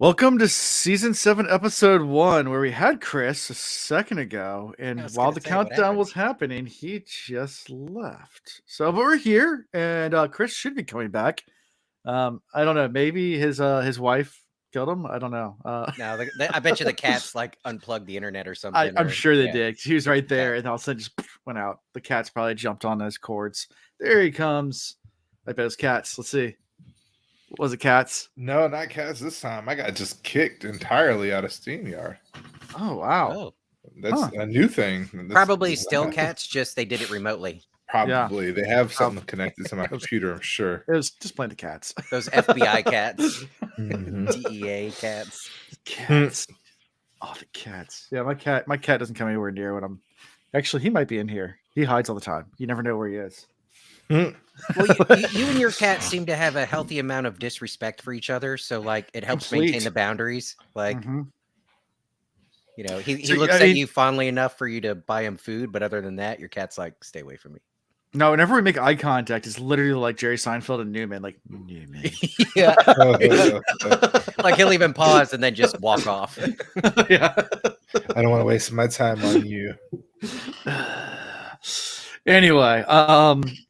Welcome to season 7, episode 1, where we had Chris a second ago, I and was while gonna the say, what countdown happened? was happening, he just left. So, but we're here, and Chris should be coming back. I don't know, maybe his wife killed him. I don't know. No, I bet you the cats like unplugged the internet or something. I'm Or sure they yeah, did. He was it's right the cat. there, and all of a sudden just went out. The cat's probably jumped on those cords. There he comes. I bet it's cats. Let's see. Was it cats? No, not cats this time. I got just kicked entirely out of SteamYard. Oh wow. Oh, That's a new thing. probably still cats. Just they did it remotely. Probably. They have something connected to my computer, I'm sure. It was just playing the cats. Those FBI cats, Mhm. DEA cats. Cats. Oh, the cats. Yeah, my cat doesn't come anywhere near when I'm. Actually, he might be in here. He hides all the time. You never know where he is. Well, you and your cat seem to have a healthy amount of disrespect for each other, so like it helps maintain Complete. the boundaries. Like Mhm. he So, looks I at mean- you fondly enough for you to buy him food, but other than that, your cat's like, stay away from me. No, whenever we make eye contact, it's literally like Jerry Seinfeld and Newman. Like Newman. Yeah, like he'll even pause and then just walk off. Yeah. I don't want to waste my time on you. Anyway,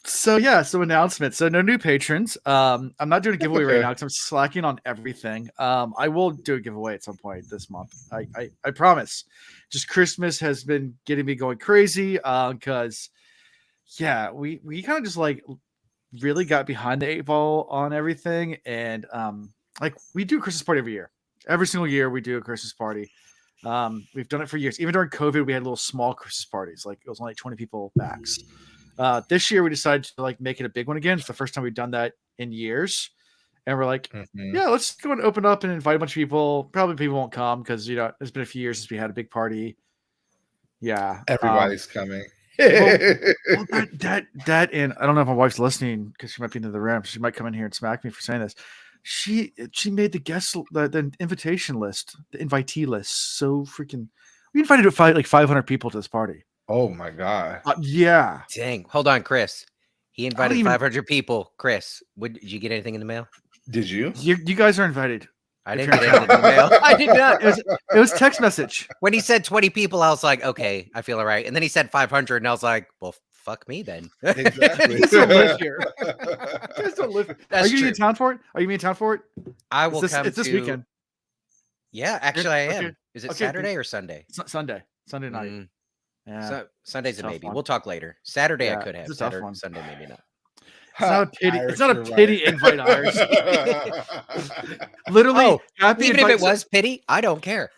so announcement. So no new patrons. I'm not doing a giveaway right now because I'm slacking on everything. I will do a giveaway at some point this month. I promise. Just Christmas has been getting me going crazy. Because we kind of just like really got behind the 8 ball on everything, and like we do a Christmas party every year. Every single year we do a Christmas party. We've done it for years. Even during COVID, we had little small Christmas parties. Like it was only 20 people max. This year we decided to like make it a big one again. It's the first time we've done that in years. And we're like, yeah, let's go and open up and invite a bunch of people. Probably people won't come because it's been a few years since we had a big party. Yeah. Everybody's coming. Well, that and I don't know if my wife's listening because she might be in the room. She might come in here and smack me for saying this. She made the invitation list, the invitee list, so freaking. We invited 500 people to this party. Oh my god! Yeah. Dang, hold on, Chris. He invited even- 500 people. Chris, did you get anything in the mail? Did you? You guys are invited. I If didn't you're get anything in the mail. I did not. It was text message. When he said 20 people, I was like, okay, I feel all right. And then he said 500, and I was like, well, fuck me then. Exactly. You don't live here. You guys don't live here. That's Are you true. in town for it? Are you in town for it? I will come It's this weekend. Yeah, actually, I am. Okay. Is it Okay, Saturday or Sunday? It's not Sunday night. Mm, Yeah. Sunday's a Tough maybe. one. We'll talk later. Saturday I Yeah, could have. it's a tough Saturday, one. Sunday maybe not. It's not a pity. Irish, It's not a you're pity right. invite, Irish. Literally, Oh, happy Even if it invite- was pity, I don't care.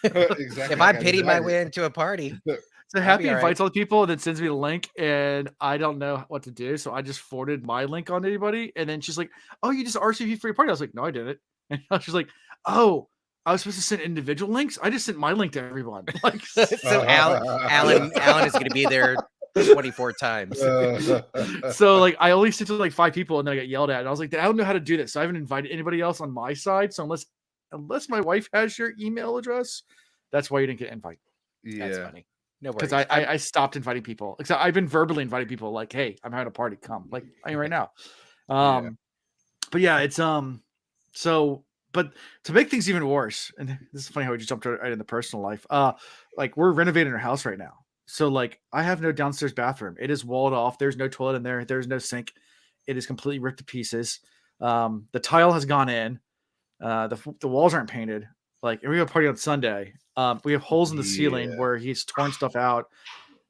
Exactly. If I got pity my invited. way into a party, So I'll happy be all right. invites all the people and then sends me the link, and I don't know what to do. So I just forwarded my link on anybody, and then she's like, "Oh, you just RSVP for your party?" I was like, "No, I didn't." And she's like, "Oh, I was supposed to send individual links. I just sent my link to everyone." Like, so Alan is going to be there 24 times. so like I only sent to like 5 people, and then I got yelled at. And I was like, I don't know how to do this. So I haven't invited anybody else on my side. So unless my wife has your email address, that's why you didn't get an invite. That's Yeah. funny. No worries. Because I stopped inviting people. Except I've been verbally inviting people like, hey, I'm having a party, come. Like I am right now. Yeah. But yeah, it's but to make things even worse, and this is funny how we just jumped right in the personal life. Like we're renovating our house right now. So like I have no downstairs bathroom. It is walled off. There's no toilet in there. There's no sink. It is completely ripped to pieces. The tile has gone in. The walls aren't painted. Like, and we have a party on Sunday. We have holes in the ceiling Yeah. where he's torn stuff out.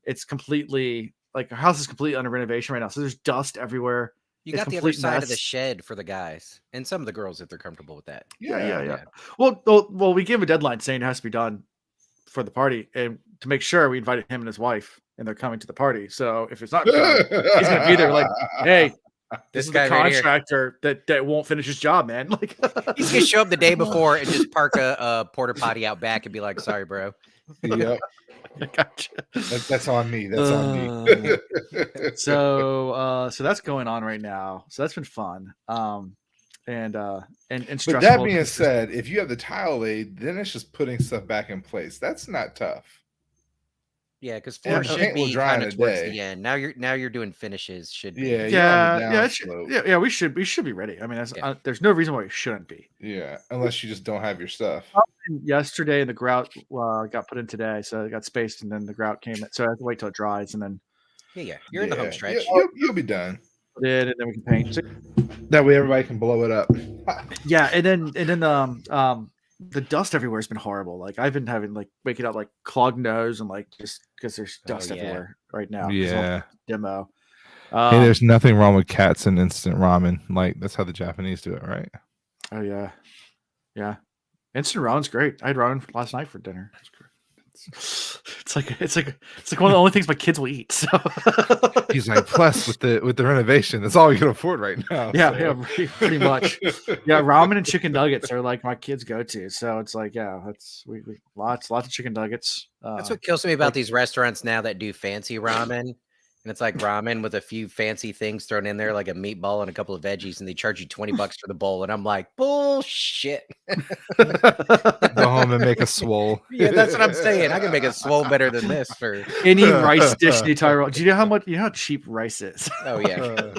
It's completely like our house is completely under renovation right now. So there's dust everywhere. you it's got the other complete side of the mess. shed for the guys and some of the girls if they're comfortable with that. Yeah. Well, we gave a deadline saying it has to be done for the party, and to make sure we invited him and his wife, and they're coming to the party. So if it's not done, he's gonna be there. Like, hey, this is the guy right here. contractor that won't finish his job, man. Like, He's gonna show up the day before and just park a porta potty out back and be like, "Sorry, bro." Yep. Gotcha. That's on me. That's on me. So that's going on right now. So that's been fun. And stressful. But that being said, if you have the tile laid, then it's just putting stuff back in place. That's not tough. Yeah, because Yeah, 4 the should paint will be dry in kind of a towards day. the end. Now you're doing finishes. Should be. Yeah, you're on the Yeah, down it should, slope. yeah. We should be ready. I mean, there's no reason why we shouldn't be. Yeah, unless you just don't have your stuff. Yesterday, the grout got put in today, so it got spaced, and then the grout came in. So I have to wait till it dries, and then Yeah. You're in the home stretch. You'll be done. put it, and then we can paint. So, That way, everybody can blow it up. yeah, and then the dust everywhere has been horrible. Like I've been having like waking up like clogged nose and like just because there's dust yeah. everywhere right now. Yeah. Demo. Hey, there's nothing wrong with cats and instant ramen. Like that's how the Japanese do it, right? Oh yeah, yeah. Instant ramen's great. I had ramen last night for dinner. It's great. It's like one of the only things my kids will eat. So He's like, plus with the renovation, that's all we can afford right now. yeah, so. yeah, pretty much. Yeah, ramen and chicken nuggets are like my kids' go-to. So it's like, yeah, that's we lots of chicken nuggets. That's what kills me about these restaurants now that do fancy ramen. And it's like ramen with a few fancy things thrown in there, like a meatball and a couple of veggies, and they charge you $20 for the bowl. And I'm like, bullshit. Go home and make a swole. Yeah, that's what I'm saying. I can make a swole better than this for any rice dish in the entire world. Do you know how cheap rice is? oh yeah.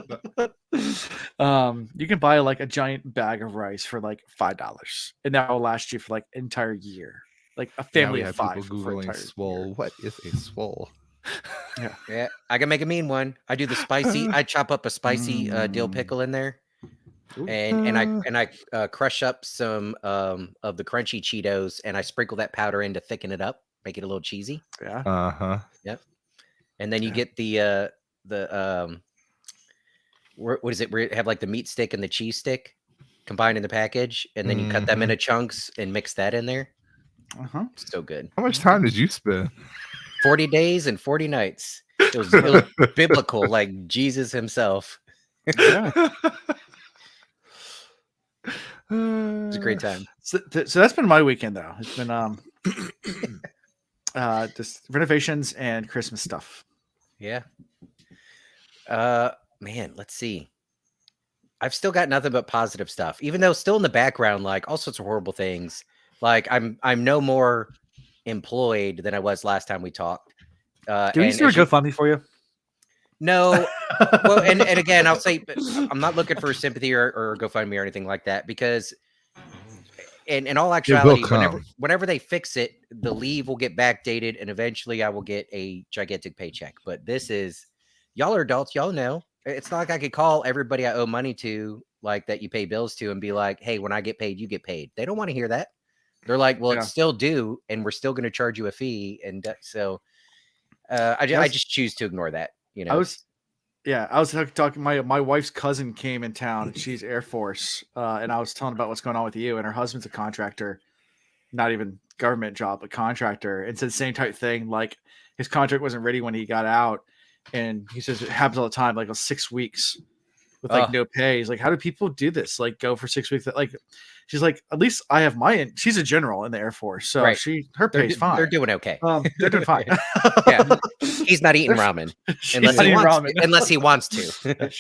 You can buy like a giant bag of rice for like $5, and that will last you for like an entire year. Like a family of 5 people for an googling entire swole. year. What is a swole? Yeah, I can make a mean one. I do the spicy. I chop up a spicy dill pickle in there, and I crush up some of the crunchy Cheetos, and I sprinkle that powder in to thicken it up, make it a little cheesy. Yeah. Yep. And then you get the what is it? Where you have like the meat stick and the cheese stick combined in the package, and then you cut them into chunks and mix that in there. So good. How much time did you spend? 40 days and 40 nights. It was biblical, like Jesus himself. Yeah. It's a great time. So that's been my weekend though. It's been just renovations and Christmas stuff. Yeah. Man, let's see. I've still got nothing but positive stuff, even though still in the background, like all sorts of horrible things. Like I'm no more employed than I was last time we talked. Do we still GoFundMe for you? No. Well, and again, I'll say I'm not looking for sympathy or GoFundMe or anything like that, because in all actuality, whenever they fix it, the leave will get backdated and eventually I will get a gigantic paycheck. But this is, y'all are adults, y'all know. It's not like I could call everybody I owe money to, like that you pay bills to, and be like, hey, when I get paid, you get paid. They don't want to hear that. They're like, well, it's still due, and we're still going to charge you a fee. And so I just choose to ignore that. You know, I was talking. My wife's cousin came in town. She's Air Force, and I was telling about what's going on with you. And her husband's a contractor, not even government job, but contractor. And said the same type thing. Like his contract wasn't ready when he got out, and he says it happens all the time. Like 6 weeks with like no pay. He's like, how do people do this? Like go for 6 weeks? Like she's like, at least I have my. She's a general in the Air Force, so her pay's fine. They're doing okay. They're doing fine. Yeah, he's not eating ramen unless he wants to.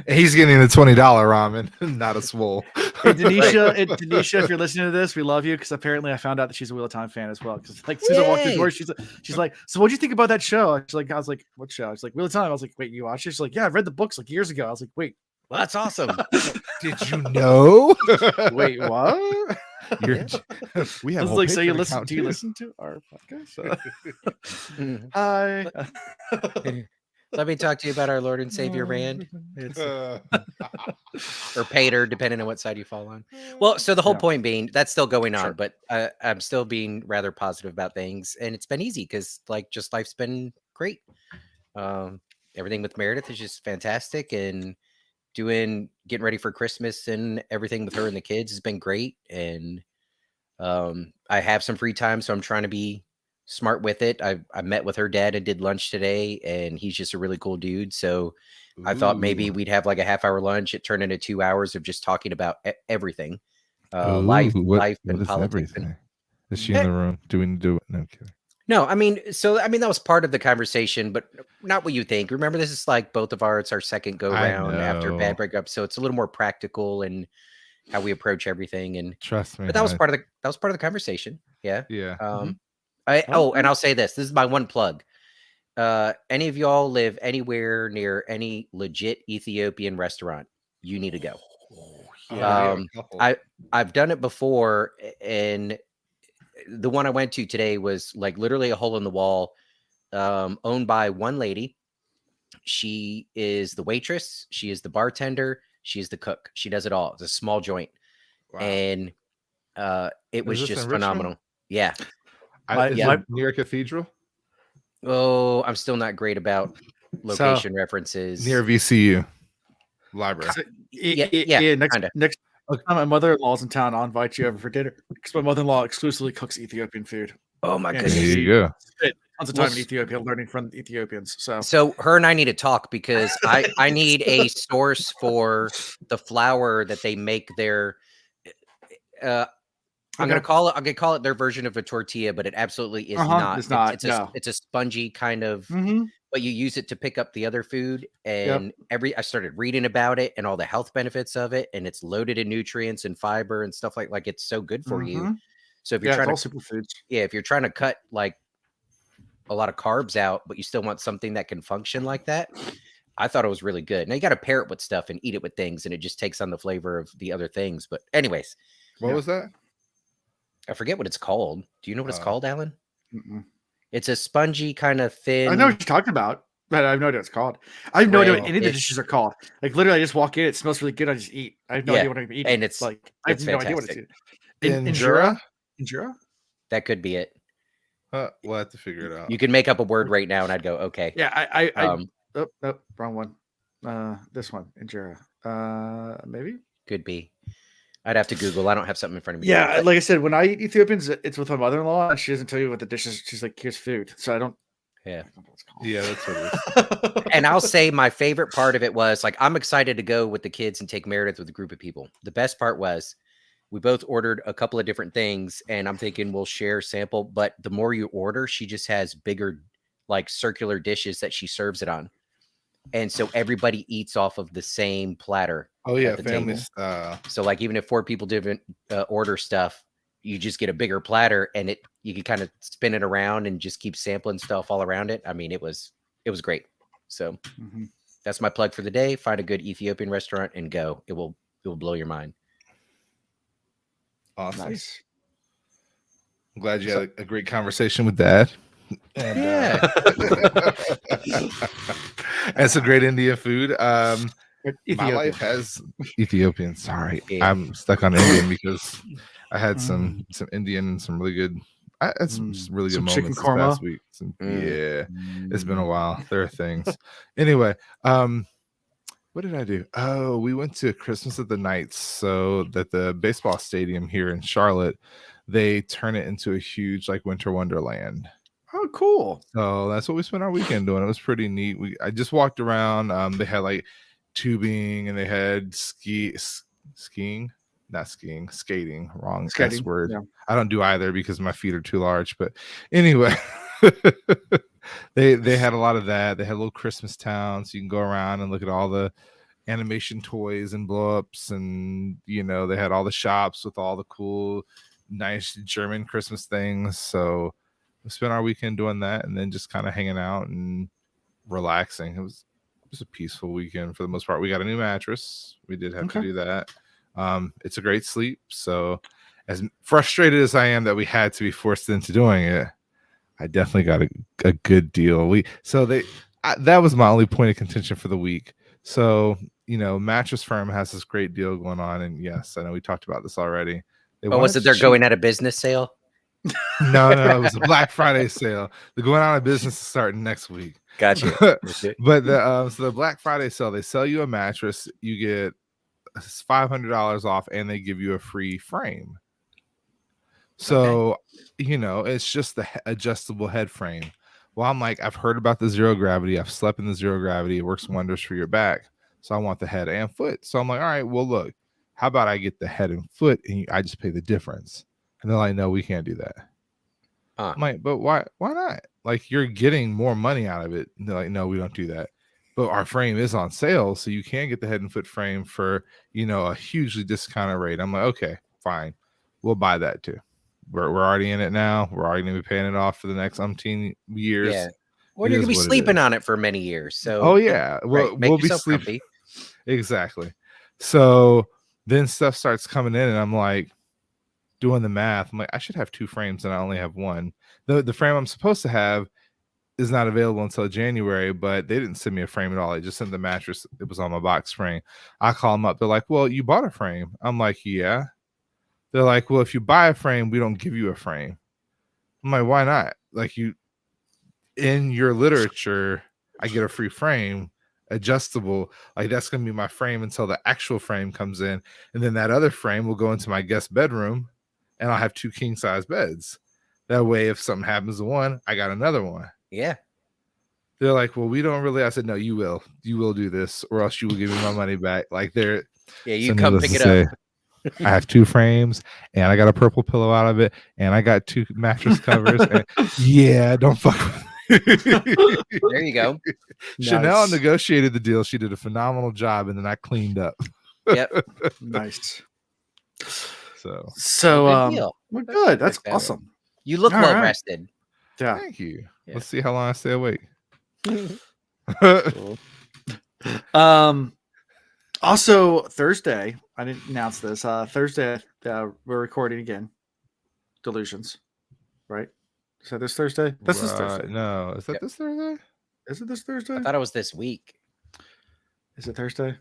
He's getting the $20 ramen, not a swole. Hey, Denisha, if you're listening to this, we love you, because apparently I found out that she's a Wheel of Time fan as well. Because like as soon as I walked through the door, she's like, so what'd you think about that show? I was like, what show? She's like, Wheel of Time. I was like, wait, you watched it? She's like, yeah, I read the books like years ago. I was like, wait. Well, that's awesome. Did you know? Wait, what? We have. I was like, so you listen? Do you listen to our podcast? Hi. Let me talk to you about our Lord and Savior Rand, or Pater, depending on what side you fall on. Well, so the whole point being that's still going on, but I'm still being rather positive about things, and it's been easy because like just life's been great. Everything with Meredith is just fantastic, and getting ready for Christmas and everything with her and the kids has been great. And I have some free time, so I'm trying to be smart with it. I met with her dad and did lunch today, and he's just a really cool dude. So I thought maybe we'd have like a half-hour lunch. It turned into 2 hours of just talking about everything, life and politics. Is she in the room? Do we do it? No kidding. No, I mean, that was part of the conversation, but not what you think. Remember, this is like it's our second go round after a bad breakup, so it's a little more practical and how we approach everything. And trust me, but that was part of the conversation. Yeah, yeah. and I'll say this is my one plug. any of y'all live anywhere near any legit Ethiopian restaurant, you need to go. I've done it before, and the one I went to today was like literally a hole in the wall, owned by one lady. She is the waitress, she is the bartender, she's the cook. She does it all. It's a small joint. Wow. And it was this just in Richmond? phenomenal. Yeah. Is it near a cathedral? Oh, I'm still not great about location references. Near VCU library. So, Yeah, next kinda. next time my mother-in-law's in town, I'll invite you over for dinner because my mother-in-law exclusively cooks Ethiopian food. Oh my Yeah, goodness. There you go. Spent tons of time in Ethiopia learning from Ethiopians. So her and I need to talk because I need a source for the flour that they make their I'm gonna call it their version of a tortilla, but it absolutely is not. It's not. It's a spongy kind of, but you use it to pick up the other food. And I started reading about it and all the health benefits of it, and it's loaded in nutrients and fiber and stuff like it's so good for you. So if you're trying to superfoods, if you're trying to cut like a lot of carbs out, but you still want something that can function like that, I thought it was really good. Now you got to pair it with stuff and eat it with things, and it just takes on the flavor of the other things. But anyways, what was that? I forget what it's called. Do you know what it's called, Alan? It's a spongy kind of thin. I know what you're talking about, but I have no idea what it's called. I have no idea what any of the dishes are called. Like literally, I just walk in, it smells really good, I just eat. I have no idea what I'm eating. And it's like I have no idea what it's eating. Injera? Injera? That could be it. We'll have to figure it out. You can make up a word right now, and I'd go, okay. Yeah, nope, wrong one. This one, Injera. Maybe could be. I'd have to Google. I don't have something in front of me. Yeah, like I said, when I eat Ethiopians, it's with my mother-in-law, and she doesn't tell you what the dish is. She's like, "Here's food," so I don't. Yeah, yeah, that's what it is. And I'll say my favorite part of it was like I'm excited to go with the kids and take Meredith with a group of people. The best part was we both ordered a couple of different things, and I'm thinking we'll share sample. But the more you order, she just has bigger, like circular dishes that she serves it on. And so everybody eats off of the same platter. Oh yeah, families. So like even if 4 people didn't order stuff, you just get a bigger platter, and you can kind of spin it around and just keep sampling stuff all around it. I mean, it was great. So that's my plug for the day. Find a good Ethiopian restaurant and go. It will blow your mind. Awesome. Nice. I'm glad you had a great conversation with Dad. And, and some great Indian food. My life has Ethiopian. Sorry, I'm stuck on Indian because I had some Indian and some really good. I had some really good moments this past week. Yeah, it's been a while. There are things. Anyway, what did I do? Oh, we went to Christmas at the Knights. So that the baseball stadium here in Charlotte, they turn it into a huge like winter wonderland. Oh, cool. So that's what we spent our weekend doing. It was pretty neat. I just walked around. They had like tubing, and they had skating, wrong S word. Yeah. I don't do either because my feet are too large. But anyway, they had a lot of that. They had a little Christmas town, so you can go around and look at all the animation toys and blow-ups, and they had all the shops with all the cool, nice German Christmas things. So we spent our weekend doing that, and then just kind of hanging out and relaxing. It was a peaceful weekend for the most part. We got a new mattress. We did have to do that. It's a great sleep. So as frustrated as I am that we had to be forced into doing it, I definitely got a good deal. That was my only point of contention for the week. So, Mattress Firm has this great deal going on. And yes, I know we talked about this already. Was it they're going out of business sale? No, it was a Black Friday sale. They're going out of business starting next week. Gotcha. But the Black Friday sale, they sell you a mattress, you get $500 off, and they give you a free frame. So, it's just the adjustable head frame. Well, I'm like, I've heard about the zero gravity. I've slept in the zero gravity. It works wonders for your back. So I want the head and foot. So I'm like, all right, well, look, how about I get the head and foot, and I just pay the difference? And they're like, no, we can't do that. I'm like, but why not? Like, you're getting more money out of it. And they're like, no, we don't do that. But our frame is on sale, so you can get the head and foot frame for, a hugely discounted rate. I'm like, okay, fine. We'll buy that too. We're already in it now. We're already going to be paying it off for the next umpteen years. Yeah. Well, you're gonna be sleeping on it for many years. So oh yeah, right. we'll be sleeping. Exactly. So then stuff starts coming in, and I'm like doing the math. I'm like, I should have 2 frames, and I only have 1. The frame I'm supposed to have is not available until January, but they didn't send me a frame at all. They just sent the mattress. It was on my box spring. I call them up. They're like, well, you bought a frame. I'm like, yeah. They're like, well, if you buy a frame, we don't give you a frame. I'm like, why not? Like, you in your literature, I get a free frame, adjustable. Like, that's going to be my frame until the actual frame comes in. And then that other frame will go into my guest bedroom, and I'll have 2 king size beds. That way, if something happens to one, I got another one. Yeah. They're like, well, we don't really. I said, no, you will do this, or else you will give me my money back. Like, they're you come pick it up. I have 2 frames, and I got a purple pillow out of it, and I got 2 mattress covers. And, yeah, don't fuck with me. There you go. Chanel negotiated the deal. She did a phenomenal job, and then I cleaned up. Yep. Nice. So we're good. That's awesome. You look well rested. Yeah. Thank you. Yeah. Let's see how long I stay awake. Also Thursday, I didn't announce this. Thursday, we're recording again. Delusions, right? Is that this Thursday? This is Thursday. No, is that this Thursday? Is it this Thursday? I thought it was this week. Is it Thursday?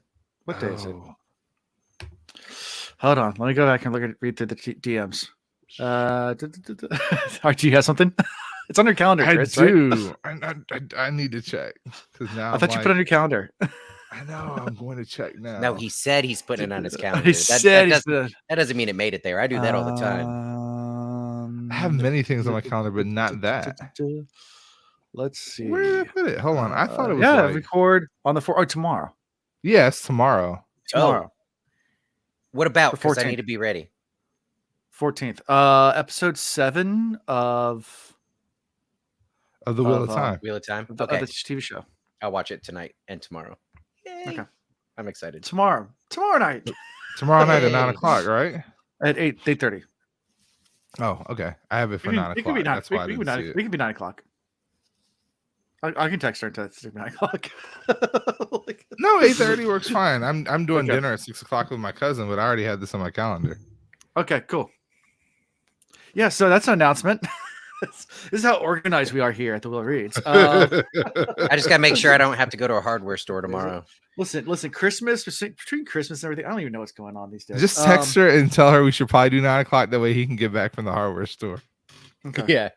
What day is it? Hold on, let me go back and read through the DMs. Do you have something? It's on your calendar, Chris, I do. Right? I need to check because now I thought you put it on your calendar. I know. I'm going to check now. No, he said he's putting it on his calendar. That doesn't mean it made it there. I do that all the time. I have many things on my calendar, but not that. Let's see. Where did I put it? Hold on. I thought it was record on the 4th. Oh, tomorrow. Yes, tomorrow. Oh. What about? Because I need to be ready. 14th. Episode 7 of the Wheel of Time. Wheel of Time. Okay. Of the TV show. I'll watch it tonight and tomorrow. Yay. Okay. I'm excited. Tomorrow night. Tomorrow night at 9:00, right? At 8:30. Oh, okay. I have it for 9:00. It could be 9. That's why I didn't see it. We can be 9:00. I can text her to 9:00. No, 8:30 works fine. I'm doing dinner at 6:00 with my cousin, but I already had this on my calendar. Okay, cool. Yeah, so that's an announcement. This is how organized we are here at the Will Reads. I just gotta make sure I don't have to go to a hardware store tomorrow. Listen, Christmas, between Christmas and everything, I don't even know what's going on these days. Just text her and tell her we should probably do 9:00. That way he can get back from the hardware store. Okay. Yeah.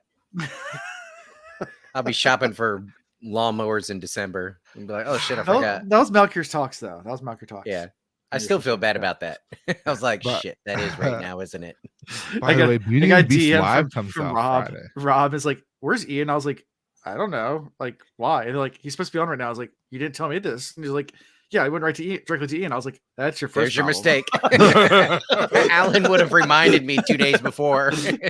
I'll be shopping for lawnmowers in December and be like, oh shit, I forgot. That was Malkir's talks, though. That was Malkir talks. Yeah. I still feel bad about that. I was like, shit, that is right now, isn't it? By the way, Beauty and the Beast Live comes out Rob. Friday. Rob is like, where's Ian? I was like, I don't know. Like, why? And they're like, he's supposed to be on right now. I was like, you didn't tell me this. And he's like, yeah, I went directly to Ian. I was like, that's your first. There's your mistake. Alan would have reminded me 2 days before. So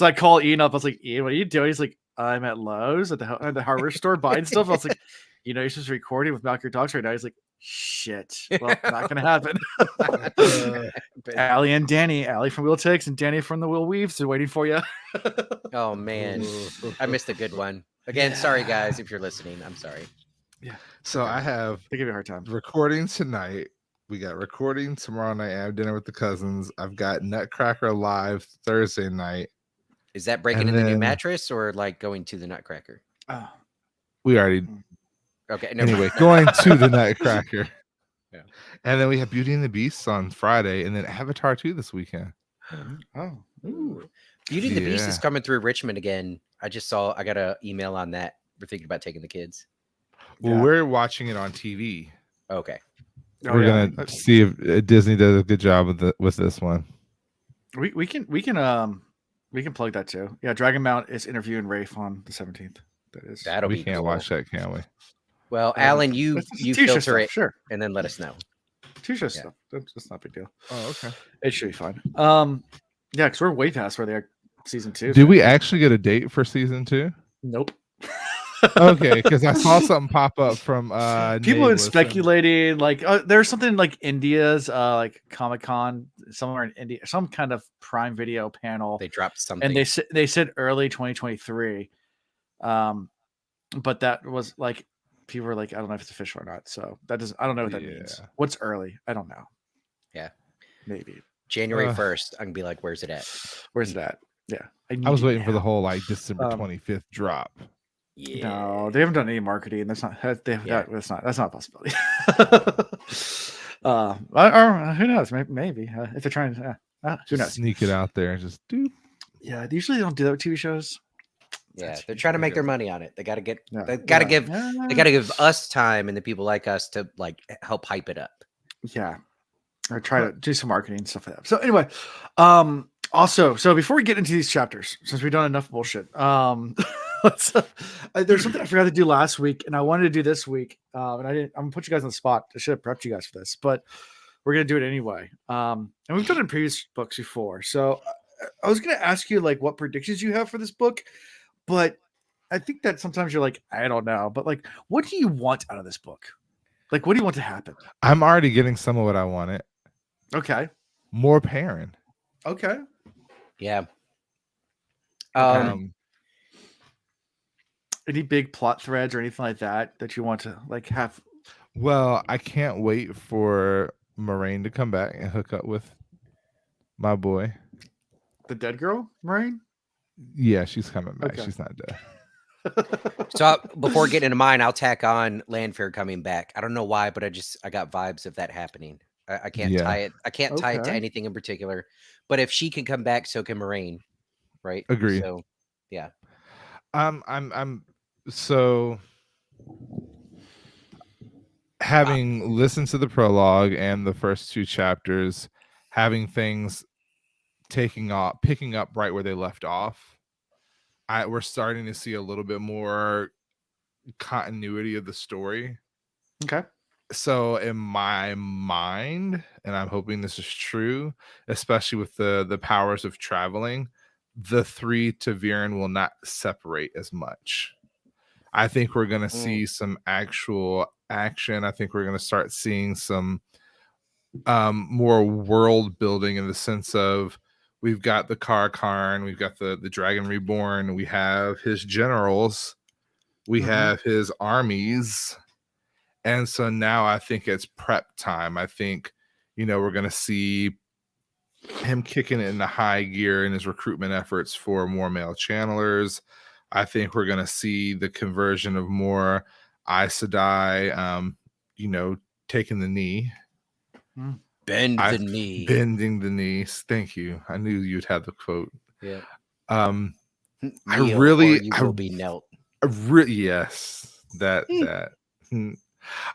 I call Ian up. I was like, Ian, what are you doing? He's like, I'm at Lowe's at the hardware store buying stuff. I was like, you're supposed to be recording with Malkir Talks right now. He's like, shit. Well, not gonna happen. Allie and Danny, Allie from Wheel Takes and Danny from the Wheel Weaves are waiting for you. Oh man, I missed a good one. Again, sorry guys if you're listening. I'm sorry. Yeah. So I have they give you a hard time. Recording tonight. We got recording tomorrow night. I have dinner with the cousins. I've got Nutcracker live Thursday night. Is that breaking in the new mattress or like going to the Nutcracker? We already. Okay. Anyway, going to the Nutcracker. Yeah. And then we have Beauty and the Beast on Friday, and then Avatar 2 this weekend. Oh. Ooh. Beauty and the Beast is coming through Richmond again. I got an email on that. We're thinking about taking the kids. Well, we're watching it on TV. Okay. We're gonna see if Disney does a good job with this one. We can plug that too. Yeah, Dragon Mount is interviewing Rafe on the 17th. That'll be can't cool. watch that, can we? Well, Alan, you filter stuff, it, sure, and then let us know. T-shirt stuff. That's not a big deal. Oh, okay. It should be fine. Yeah, because we're way past where they are. Season 2. Did we actually get a date for season 2? Nope. Okay, because I saw something pop up from people have been speculating like there's something like India's like Comic-Con somewhere in India, some kind of Prime Video panel. They dropped something, and they said early 2023. but that was like people were like, I don't know if it's official or not. So that doesn't. I don't know what that means. What's early? I don't know. Yeah, maybe January 1st. I can be like, where's it at? Where's it at? Yeah, I was waiting for the whole like December 25th drop. Yeah. No, they haven't done any marketing. That's not. That's not a possibility. Or who knows? Maybe if they're trying to. Who knows? Sneak it out there and just do. Yeah, they usually don't do that with TV shows. Yeah, they're trying to make their money on it. They got to get. Yeah, They got to give. They got to give us time and the people like us to like help hype it up. Yeah, or try to do some marketing and stuff like that. So anyway, also, so before we get into these chapters, since we've done enough bullshit, there's something I forgot to do last week, and I wanted to do this week, and I didn't. I'm gonna put you guys on the spot. I should have prepped you guys for this, but we're gonna do it anyway. And we've done it in previous books before, so I was gonna ask you like what predictions you have for this book, but I think that sometimes you're like, I don't know, but like, what do you want out of this book? Like, what do you want to happen? I'm already getting some of what I wanted. Okay. More Perrin. Okay. Yeah. Any big plot threads or anything like that you want to like have? Well, I can't wait for Moraine to come back and hook up with my boy. The dead girl, Moraine? Yeah, she's coming back. Okay. She's not dead. So before getting into mine, I'll tack on Landfair coming back. I don't know why, but I got vibes of that happening. I can't tie it. I can't tie it to anything in particular. But if she can come back, so can Moraine, right? Agree. So, yeah. I'm so having listened to the prologue and the first two chapters, having things picking up right where they left off. We're starting to see a little bit more continuity of the story. Okay. So in my mind, and I'm hoping this is true, especially with the powers of traveling, the three Taviran will not separate as much. I think we're going to see some actual action. I think we're going to start seeing some more world building in the sense of we've got the Karn, we've got the Dragon Reborn, we have his generals, we have his armies. And so now I think it's prep time. I think, we're going to see him kicking it into high gear in his recruitment efforts for more male channelers. I think we're going to see the conversion of more Aes Sedai, taking the knee. Bending the knees. Thank you. I knew you'd have the quote. Yeah. I really will be knelt. Yes. That.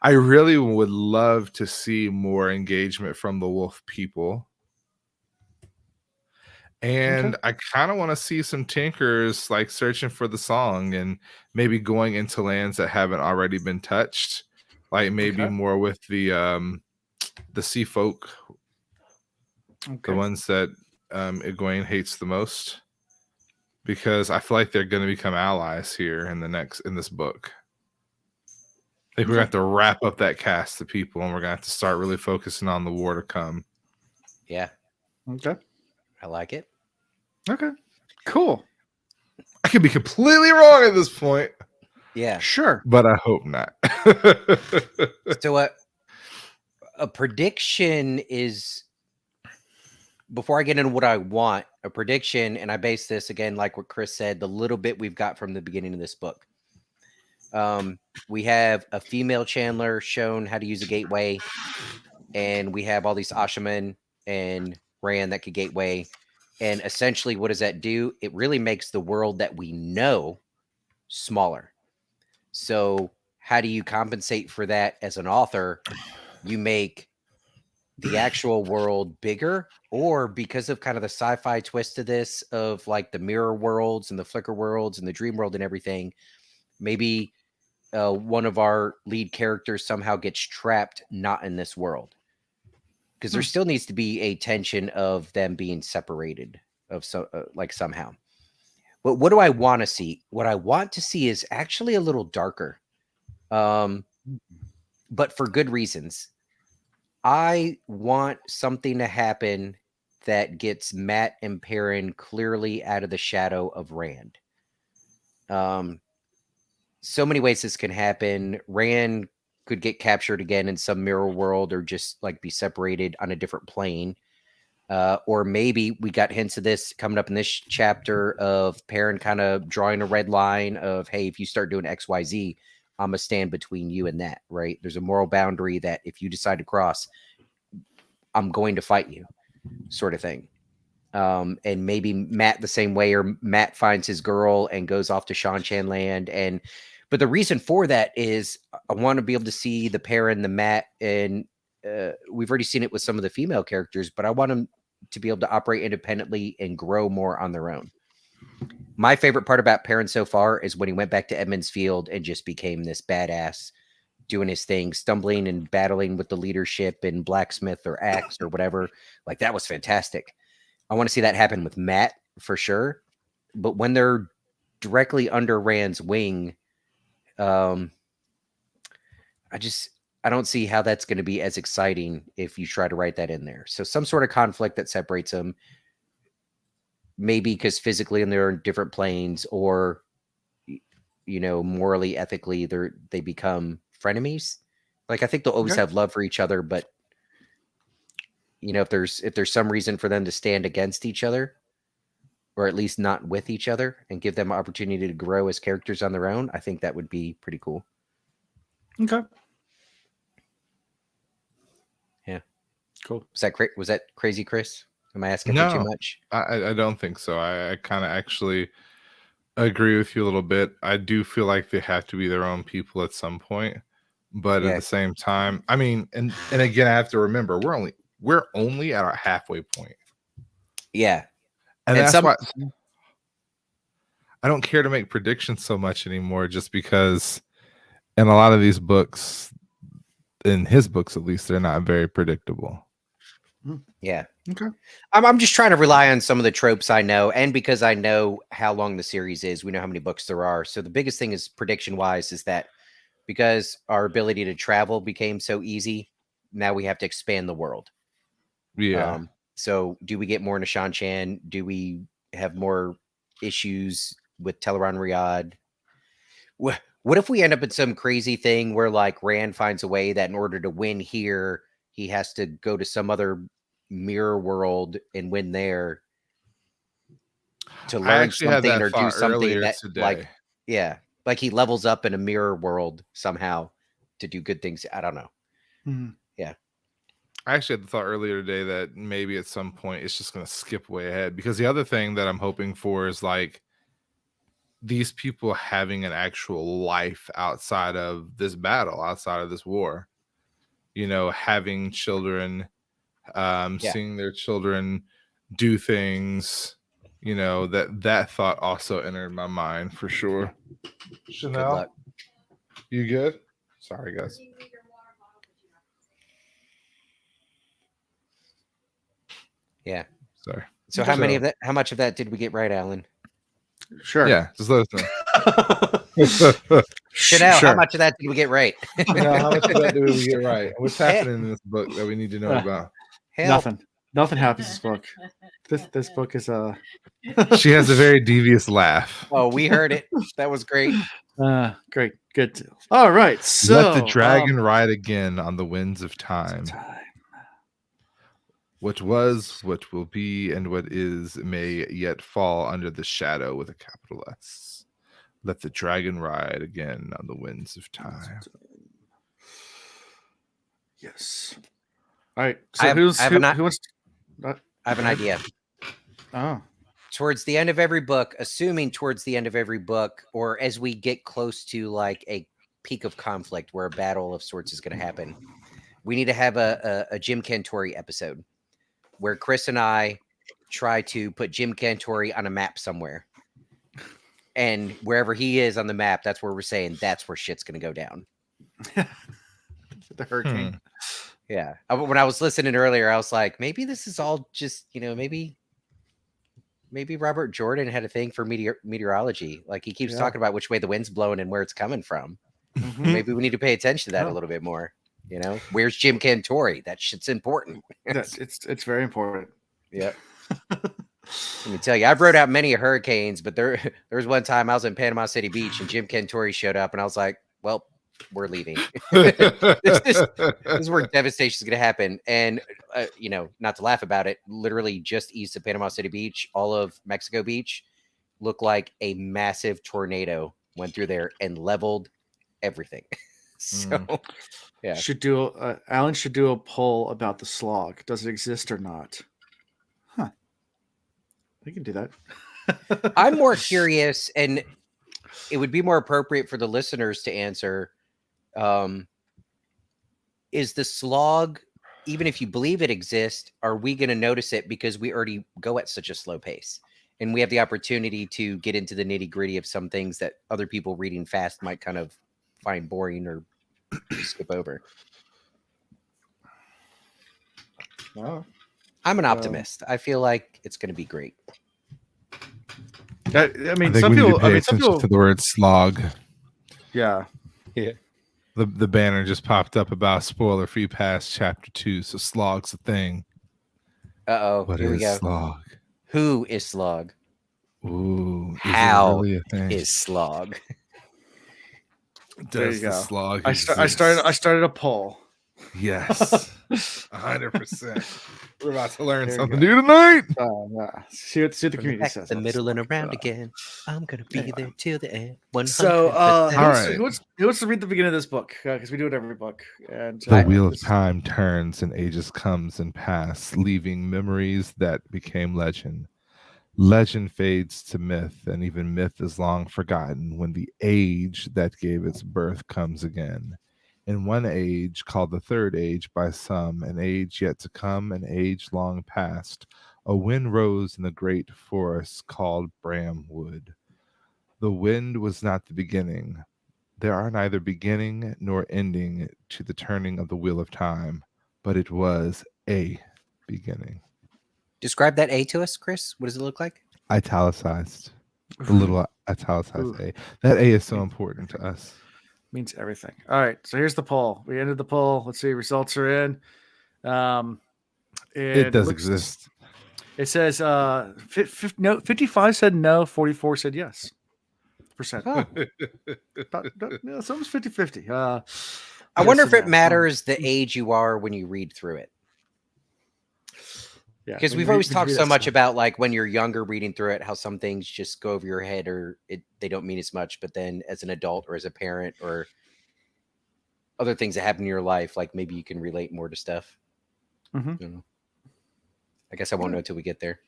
I really would love to see more engagement from the wolf people. And I kind of want to see some tinkers like searching for the song and maybe going into lands that haven't already been touched. Like maybe more with the sea folk. The ones that Egwene hates the most. Because I feel like they're going to become allies here in this book. I think we're going to have to wrap up that cast of people and we're going to have to start really focusing on the war to come. Yeah. Okay. I like it. Okay. Cool. I could be completely wrong at this point. Yeah. Sure. But I hope not. So a prediction is, before I get into what I want, a prediction, and I base this again, like what Chris said, the little bit we've got from the beginning of this book. We have a female channeler shown how to use a gateway, and we have all these Ashaman and Rand that could gateway. And essentially, what does that do? It really makes the world that we know smaller. So how do you compensate for that as an author? You make the actual world bigger, or because of kind of the sci-fi twist to this of like the mirror worlds and the flicker worlds and the dream world and everything, maybe one of our lead characters somehow gets trapped not in this world, because there still needs to be a tension of them being separated somehow. But what do I want to see? What I want to see is actually a little darker, but for good reasons. I want something to happen that gets Matt and Perrin clearly out of the shadow of Rand. so many ways this can happen. Rand could get captured again in some mirror world, or just like be separated on a different plane. Or maybe we got hints of this coming up in this chapter of Perrin kind of drawing a red line of, hey, if you start doing XYZ, I'm gonna stand between you and that, right? There's a moral boundary that if you decide to cross, I'm going to fight you, sort of thing. And maybe Matt the same way, or Matt finds his girl and goes off to Shan-Chan land. But the reason for that is I want to be able to see the Perrin, the Matt, and we've already seen it with some of the female characters, but I want them to be able to operate independently and grow more on their own. My favorite part about Perrin so far is when he went back to Edmund's Field and just became this badass, doing his thing, stumbling and battling with the leadership and blacksmith or axe or whatever. Like, that was fantastic. I want to see that happen with Matt for sure. But when they're directly under Rand's wing, I don't see how that's going to be as exciting if you try to write that in there. So some sort of conflict that separates them, maybe because physically and they're in different planes, or, you know, morally, ethically, they become frenemies. Like, I think they'll always have love for each other, but you know, if there's some reason for them to stand against each other, or at least not with each other, and give them opportunity to grow as characters on their own, I think that would be pretty cool. Okay. Yeah. Cool. Was that crazy, Chris? Am I asking No, for too much? I don't think so. I kind of actually agree with you a little bit. I do feel like they have to be their own people at some point, but at the same time, I mean, and again, I have to remember we're only at our halfway point. Yeah, and that's why I don't care to make predictions so much anymore, just because in a lot of these books, in his books at least, they're not very predictable. Yeah. Okay. I'm just trying to rely on some of the tropes I know, and because I know how long the series is, we know how many books there are. So the biggest thing is prediction-wise is that because our ability to travel became so easy, now we have to expand the world. Yeah. So do we get more into Shan-Chan? Do we have more issues with Teleron Riyadh? What if we end up in some crazy thing where, like, Rand finds a way that in order to win here, he has to go to some other mirror world and win there to learn something or do something that today. Like he levels up in a mirror world somehow to do good things. I don't know. Mm-hmm. Yeah. I actually had the thought earlier today that maybe at some point it's just going to skip way ahead, because the other thing that I'm hoping for is like these people having an actual life outside of this battle, outside of this war, you know, having children, seeing their children do things, you know, that thought also entered my mind for sure. Chanel, good luck. You good? Sorry, guys. Yeah. Sorry. So how much of that did we get right, Alan? Sure. Yeah, just let us know. Chanel, how much of that did we get right? No, how much of that did we get right? What's happening in this book that we need to know about? Nothing happens in this book. This book is She has a very devious laugh. Oh, we heard it. That was great. Great. Good. All right. So let the dragon ride again on the winds of time. What was, what will be, and what is may yet fall under the shadow with a capital S. Let the dragon ride again on the winds of time. Yes. All right. So who wants? I have an idea. Oh. Towards the end of every book, or as we get close to like a peak of conflict where a battle of sorts is going to happen, we need to have a Jim Cantori episode where Chris and I try to put Jim Cantori on a map somewhere. And wherever he is on the map, that's where we're saying that's where shit's going to go down. The hurricane. Yeah. When I was listening earlier, I was like, maybe this is all just, you know, maybe Robert Jordan had a thing for meteorology. Like he keeps talking about which way the wind's blowing and where it's coming from. Mm-hmm. Maybe we need to pay attention to that a little bit more. You know, where's Jim Cantori? That shit's important. It's very important. Yeah. Let me tell you, I've rode out many hurricanes, but there was one time I was in Panama City Beach and Jim Cantori showed up, and I was like, "Well, we're leaving. This is where devastation is going to happen." And not to laugh about it, literally just east of Panama City Beach, all of Mexico Beach looked like a massive tornado went through there and leveled everything. So, yeah, Alan should do a poll about the slog. Does it exist or not? Huh. We can do that. I'm more curious, and it would be more appropriate for the listeners to answer. Is the slog, even if you believe it exists, are we going to notice it because we already go at such a slow pace? And we have the opportunity to get into the nitty gritty of some things that other people reading fast might kind of find boring or skip over. Wow. I'm an optimist. I feel like it's going to be great. I mean, some people to the word slog. Yeah. The banner just popped up about spoiler free past chapter 2. So slog's a thing. What here we go. Slog? Who is slog? Ooh, how really a thing? Is slog? There you go. Slog I started a poll. Yes, 100%. We're about to learn something new tonight. Yeah. See what the community says. The middle and around again. I'm gonna be there till the end. 100%. So, all right. Who wants to read the beginning of this book? Because we do it every book. And the wheel of time turns, and ages comes and pass, leaving memories that became legend. Legend fades to myth, and even myth is long forgotten when the age that gave its birth comes again. In one age, called the third age by some, an age yet to come, an age long past, a wind rose in the great forest called Bramwood. The wind was not the beginning. There are neither beginning nor ending to the turning of the wheel of time, but it was a beginning. Describe that A to us, Chris. What does it look like? Italicized. A little italicized A. That A is so important to us. Means everything. All right, so here's the poll. We ended the poll. Let's see, results are in. It does exist. It says 55 said no, 44 said yes. Percent. Huh. It's almost 50-50. I wonder if it matters the age you are when you read through it. Yeah, because we've always talked so much about like when you're younger reading through it, how some things just go over your head or they don't mean as much. But then as an adult or as a parent or other things that happen in your life, like maybe you can relate more to stuff. Mm-hmm. I guess I won't know until we get there.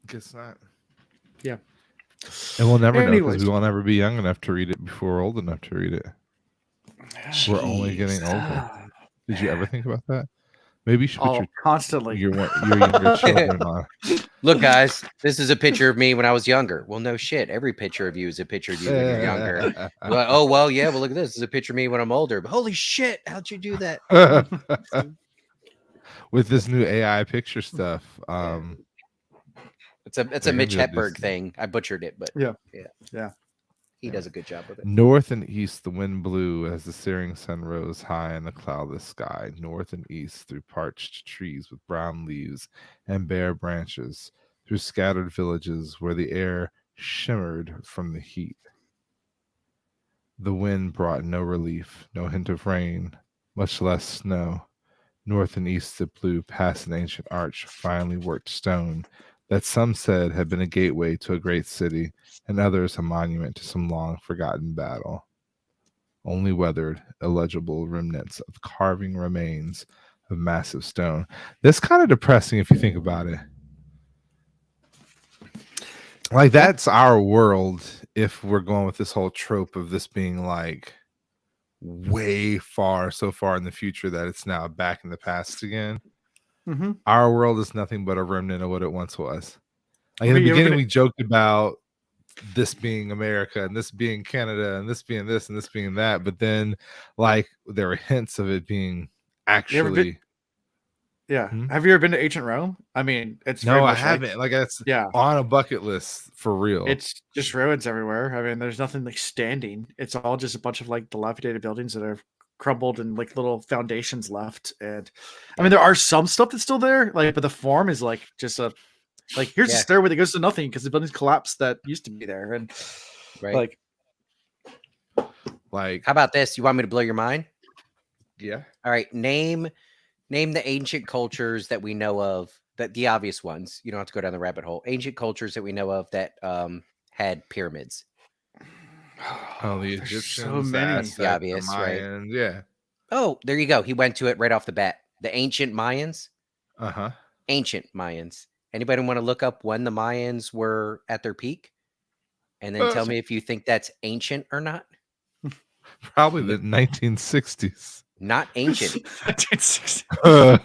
Guess not. Yeah. And we'll never know because we won't ever be young enough to read it before we're old enough to read it. Jeez. We're only getting older. Did you ever think about that? Maybe you should put constantly your younger children on. Look, guys, this is a picture of me when I was younger. Well, no shit. Every picture of you is a picture of you when you're younger. Well, oh, well, yeah. Well, look at this. This is a picture of me when I'm older. But holy shit, how'd you do that? With this new AI picture stuff. It's a Mitch Hedberg thing. I butchered it, but yeah. He does a good job with it. North and east, the wind blew as the searing sun rose high in the cloudless sky. North and east, through parched trees with brown leaves and bare branches, through scattered villages where the air shimmered from the heat. The wind brought no relief, no hint of rain, much less snow. North and east it blew past an ancient arch, finely worked stone, that some said had been a gateway to a great city, and others a monument to some long-forgotten battle. Only weathered, illegible remnants of carving remains of massive stone. That's kind of depressing if you think about it. Like, that's our world if we're going with this whole trope of this being, like, way so far in the future that it's now back in the past again. Mm-hmm. Our world is nothing but a remnant of what it once was. Like in the beginning, we joked about this being America and this being Canada and this being this and this being that, but then like there were hints of it being actually. Have you ever been to ancient Rome? I mean, it's no, I haven't. Like it's on a bucket list for real. It's just ruins everywhere. I mean, there's nothing like standing. It's all just a bunch of like dilapidated buildings that are crumbled and like little foundations left. And I mean, there are some stuff that's still there, like, but the form is like just a Like, here's a Yeah. stairway that goes to nothing because the buildings collapsed that used to be there, and Right. Like, How about this? You want me to blow your mind? yeah. All right. Name the ancient cultures that we know of, that the obvious ones. You don't have to go down the rabbit hole. Ancient cultures that we know of that had pyramids. Oh, the There's Egyptians, so many. Aztecs, The obvious, the right? Mayans, yeah. Oh, there you go. He went to it right off the bat. The ancient Mayans. Uh-huh. Ancient Mayans. Anybody want to look up when the Mayans were at their peak? And then tell me if you think that's ancient or not. Probably the 1960s. Not ancient. I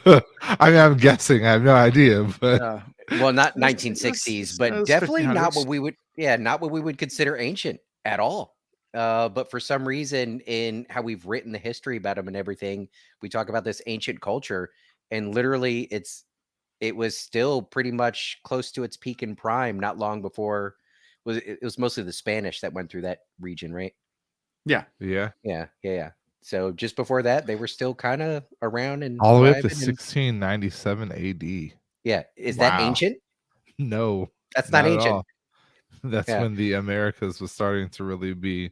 mean, I'm guessing. I have no idea, but Well, not 1960s, but definitely not what we would. Yeah, not what we would consider ancient at all. But for some reason, in how we've written the history about them and everything, we talk about this ancient culture, and literally, it was still pretty much close to its peak and prime. Not long before, it was mostly the Spanish that went through that region, right? yeah. Yeah. So just before that, they were still kind of around and All the way up to thriving and- 1697 AD. Yeah, is that Wow. ancient? No, That's not at ancient. all. That's Yeah. when the Americas was starting to really be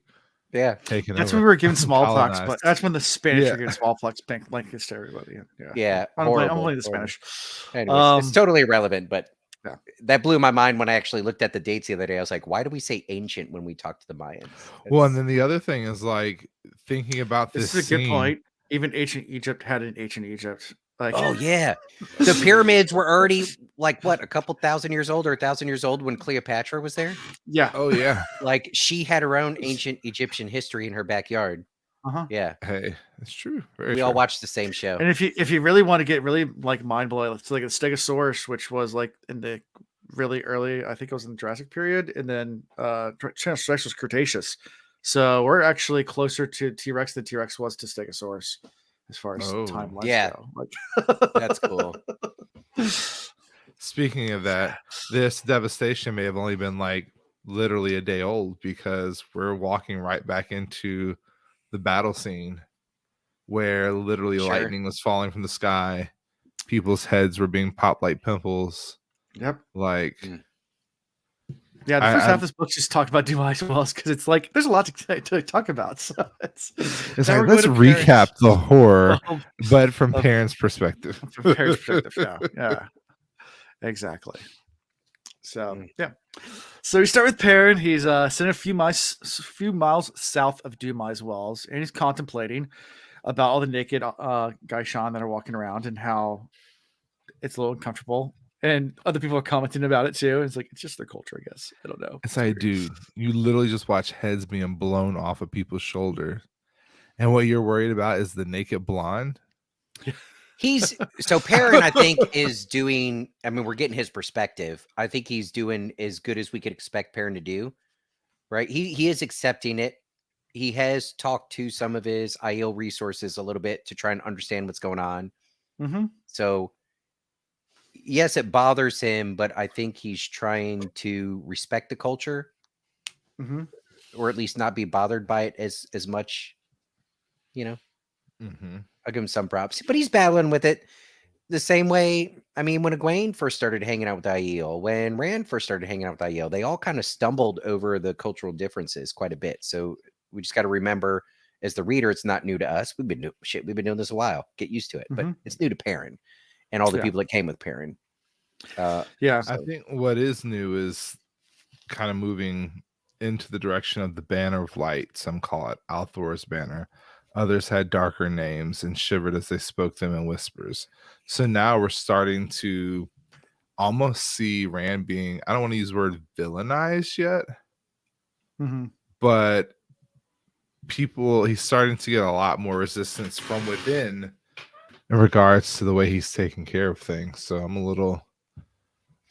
Yeah, taken That's over. when we were given smallpox, colonized. but that's when the Spanish Yeah. were giving smallpox blankets to everybody. yeah. I'm Horrible, only the horrible. Spanish. Anyways, it's totally irrelevant, but yeah. that blew my mind when I actually looked at the dates the other day. I was like, why do we say ancient when we talk to the Mayans? Well, and then the other thing is like thinking about this. This is a good scene- point. Even ancient Egypt had an ancient Egypt. Like, Oh yeah, the pyramids were already like what, a couple thousand years old or 1,000 years old when Cleopatra was there. yeah. Oh yeah. Like she had her own ancient Egyptian history in her backyard. Uh-huh. Yeah, Hey, it's true. Very we true. all watched the same show. And if you really want to get really like mind blowing, it's like a Stegosaurus, which was like in the really early, I think it was in the Jurassic period, and then Tyrannosaurus Rex was Cretaceous. So we're actually closer to T-Rex than T-Rex was to Stegosaurus as far as Oh. timelines Yeah. go. Like, That's cool. Speaking of that, this devastation may have only been like literally a day old because we're walking right back into the battle scene where literally Sure. lightning was falling from the sky, people's heads were being popped like pimples. Yep. Like, Yeah, the first half of this book just talked about Dumai as well, because it's like there's a lot to talk about. So it's like, let's recap the horror, but from Perrin's perspective. From Perrin's perspective, yeah, exactly. So yeah, so we start with Perrin. He's sitting a few miles south of Dumai's walls, and he's contemplating about all the naked Gaishan that are walking around and how it's a little uncomfortable. And other people are commenting about it too. It's like, it's just their culture, I guess. I don't know. It's like, dude, you literally just watch heads being blown off of people's shoulders. And what you're worried about is the naked blonde. So Perrin, I think, is doing, I mean, we're getting his perspective. I think he's doing as good as we could expect Perrin to do, right? He is accepting it. He has talked to some of his IEL resources a little bit to try and understand what's going on. Mm-hmm. So yes, it bothers him, but I think he's trying to respect the culture, or at least not be bothered by it as much, you know. I'll give him some props, but he's battling with it the same way. I mean, when Egwene first started hanging out with Aiel, when Rand first started hanging out with Aiel, they all kind of stumbled over the cultural differences quite a bit. So we just got to remember, as the reader, it's not new to us. We've been doing this a while. Get used to it, but it's new to Perrin and all the people that came with Perrin. I think what is new is kind of moving into the direction of the Banner of Light. Some call it Althor's banner. Others had darker names and shivered as they spoke them in whispers. So now we're starting to almost see Rand being, I don't want to use the word villainized yet, but he's starting to get a lot more resistance from within in regards to the way he's taking care of things. So I'm a little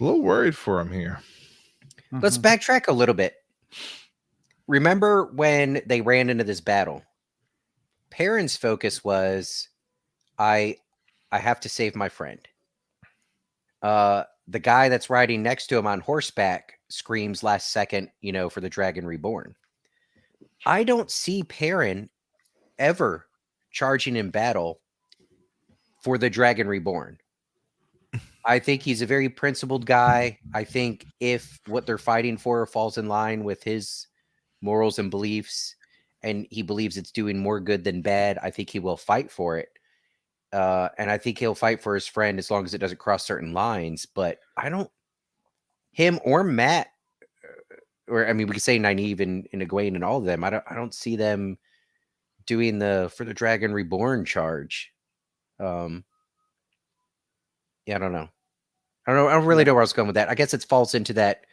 worried for him here. Let's backtrack a little bit. Remember when they ran into this battle? Perrin's focus was, I have to save my friend. The guy that's riding next to him on horseback screams last second, for the Dragon Reborn. I don't see Perrin ever charging in battle for the Dragon Reborn. I think he's a very principled guy. I think if what they're fighting for falls in line with his morals and beliefs, and he believes it's doing more good than bad, I think he will fight for it. And I think he'll fight for his friend as long as it doesn't cross certain lines. But I don't, him or Matt, or I mean, we could say Nynaeve and Egwene and all of them. I don't see them doing the for the Dragon Reborn charge. Yeah, I don't know. I don't really know where I was going with that. I guess it falls into that.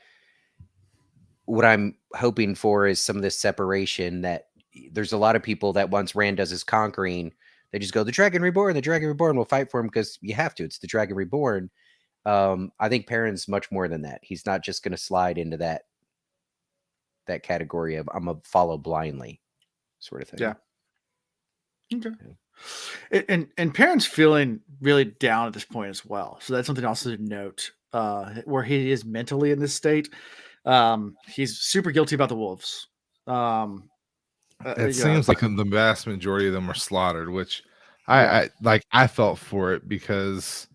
What I'm hoping for is some of this separation. That there's a lot of people that once Rand does his conquering, they just go, the Dragon Reborn will fight for him because you have to. It's the Dragon Reborn. I think Perrin's much more than that. He's not just going to slide into that category of I'm a follow blindly sort of thing. Yeah. Okay. And Perrin's feeling really down at this point as well. So that's something also to note. Where he is mentally in this state. He's super guilty about the wolves. It seems like the vast majority of them were slaughtered, which I felt for it because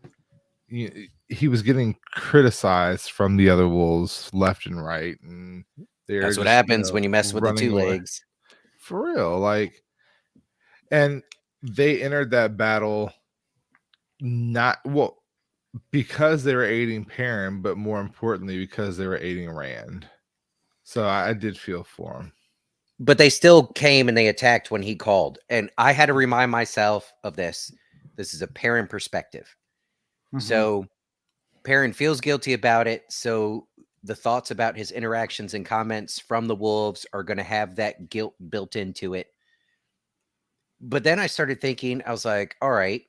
he was getting criticized from the other wolves left and right, and that's what happens when you mess with the two legs. For real, and they entered that battle because they were aiding Perrin, but more importantly because they were aiding Rand. So I did feel for him. But they still came and they attacked when he called. And I had to remind myself of this. This is a Perrin perspective. Mm-hmm. So Perrin feels guilty about it. So the thoughts about his interactions and comments from the wolves are going to have that guilt built into it. But then I started thinking, I was like, all right,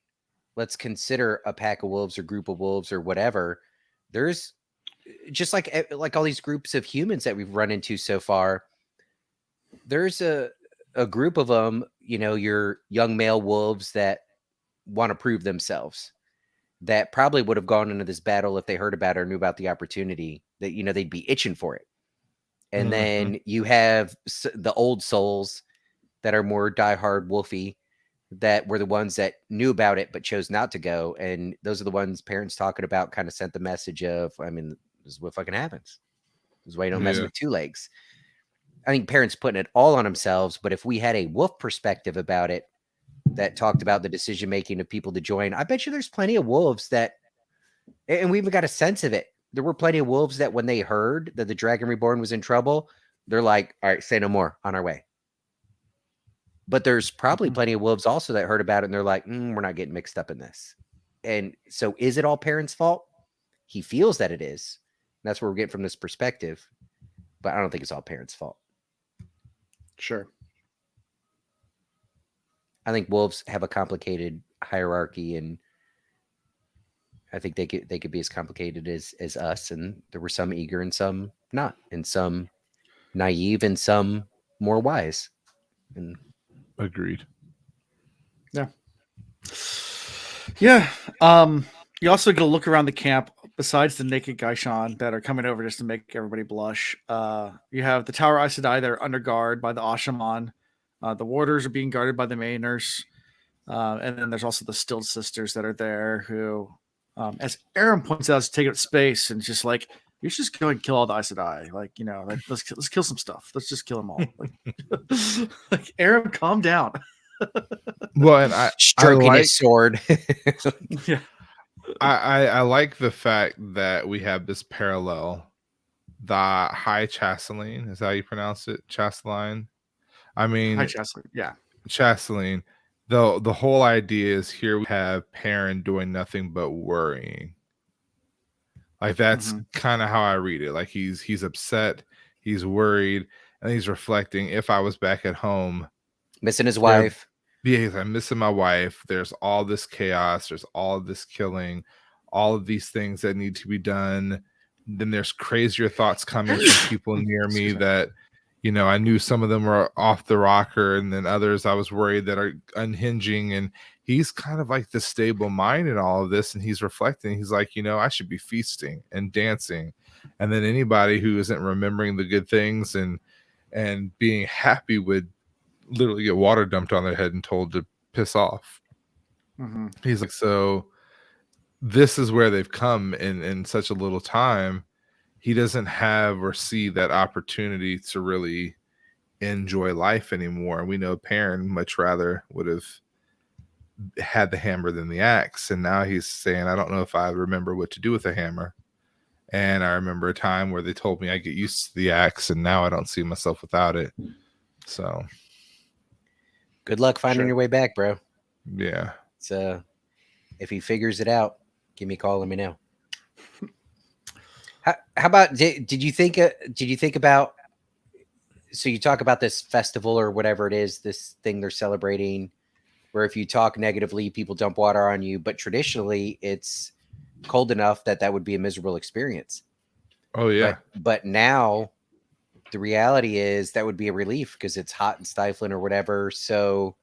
let's consider a pack of wolves or group of wolves or whatever. There's just like all these groups of humans that we've run into so far. There's a group of them, your young male wolves that want to prove themselves, that probably would have gone into this battle if they heard about it or knew about the opportunity, that, they'd be itching for it. And then you have the old souls that are more diehard wolfy, that were the ones that knew about it but chose not to go. And those are the ones Perrin's talking about, kind of sent the message of, I mean, this is what fucking happens. This is why you don't mess with two legs. I think Perrin's putting it all on themselves, but if we had a wolf perspective about it that talked about the decision making of people to join, I bet you there's plenty of wolves that, and we even got a sense of it. There were plenty of wolves that when they heard that the Dragon Reborn was in trouble, they're like, all right, say no more, on our way. But there's probably plenty of wolves also that heard about it and they're like, we're not getting mixed up in this. And so is it all Perrin's fault? He feels that it is. And that's where we're getting from this perspective. But I don't think it's all Perrin's fault. Sure. I think wolves have a complicated hierarchy, and I think they could be as complicated as us. And there were some eager and some not, and some naive and some more wise. And agreed. Yeah. Yeah. You also go look around the camp. Besides the naked Gaishan that are coming over just to make everybody blush, you have the Tower Aes Sedai that are under guard by the Ashaman. The warders are being guarded by the Mainers. And then there's also the Stilled Sisters that are there who, as Aaron points out, is taking up space and just like, you should just go and kill all the Aes Sedai. Let's kill some stuff. Let's just kill them all. Like Aaron, calm down. Well, and I stroking his sword. Yeah. I like the fact that we have this parallel. The High Chasseline, is that how you pronounce it? Chasseline? I mean, High Chasseline, yeah. Chasseline. The whole idea is here we have Perrin doing nothing but worrying. Like that's kind of how I read it. Like he's upset, he's worried, and he's reflecting. If I was back at home, missing his wife. Yeah, I'm missing my wife. There's all this chaos. There's all this killing, all of these things that need to be done. Then there's crazier thoughts coming from people near me that, I knew some of them were off the rocker, and then others I was worried that are unhinging. And he's kind of like the stable mind in all of this. And he's reflecting. He's like, I should be feasting and dancing. And then anybody who isn't remembering the good things and being happy would literally get water dumped on their head and told to piss off. He's like, so this is where they've come in such a little time. He doesn't have or see that opportunity to really enjoy life anymore. We know Perrin much rather would have had the hammer than the axe, and now he's saying, I don't know if I remember what to do with a hammer. And I remember a time where they told me I get used to the axe, and now I don't see myself without it. So good luck finding your way back, bro. Yeah. So if he figures it out, give me a call. Let me know. How about, did you think about, so you talk about this festival or whatever it is, this thing they're celebrating, where if you talk negatively, people dump water on you, but traditionally it's cold enough that would be a miserable experience. Oh yeah. But now the reality is that would be a relief because it's hot and stifling or whatever. So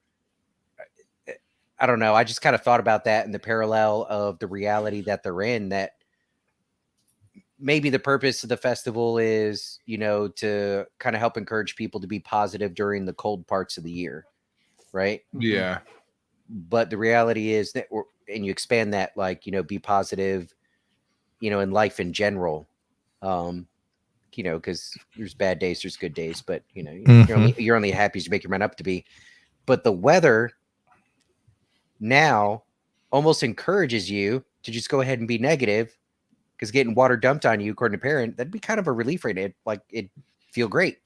I don't know. I just kind of thought about that in the parallel of the reality that they're in, that maybe the purpose of the festival is, to kind of help encourage people to be positive during the cold parts of the year. Right. Yeah. But the reality is that, and you expand that, like, be positive, in life in general, because there's bad days, there's good days, but you're only happy as you make your mind up to be. But the weather now almost encourages you to just go ahead and be negative, because getting water dumped on you, according to Perrin, that'd be kind of a relief right now. It'd feel great.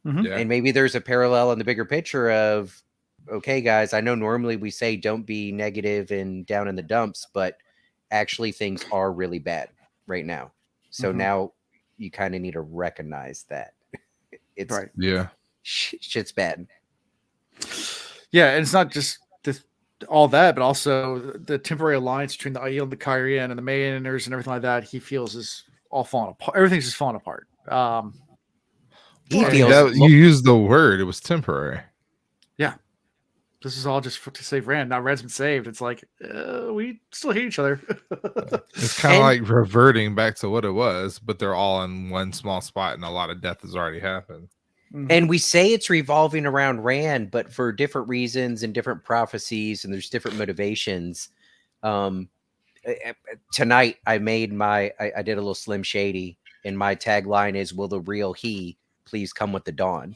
Yeah. And maybe there's a parallel in the bigger picture of, okay, guys, I know normally we say don't be negative and down in the dumps, but actually things are really bad right now. So now you kind of need to recognize that it's right. Yeah. Shit's bad. Yeah, and it's not just all that, but also the temporary alliance between the Aiel and the Kyrian and the Mayanners and everything like that. He feels is all falling apart. Everything's just falling apart. He feels you used the word. It was temporary. Yeah. This is all just to save Rand. Now Rand's been saved. It's like, we still hate each other. It's kind of like reverting back to what it was, but they're all in one small spot and a lot of death has already happened. And we say it's revolving around Rand, but for different reasons and different prophecies, and there's different motivations. Tonight I made I did a little Slim Shady, and my tagline is, will the real he please come with the dawn?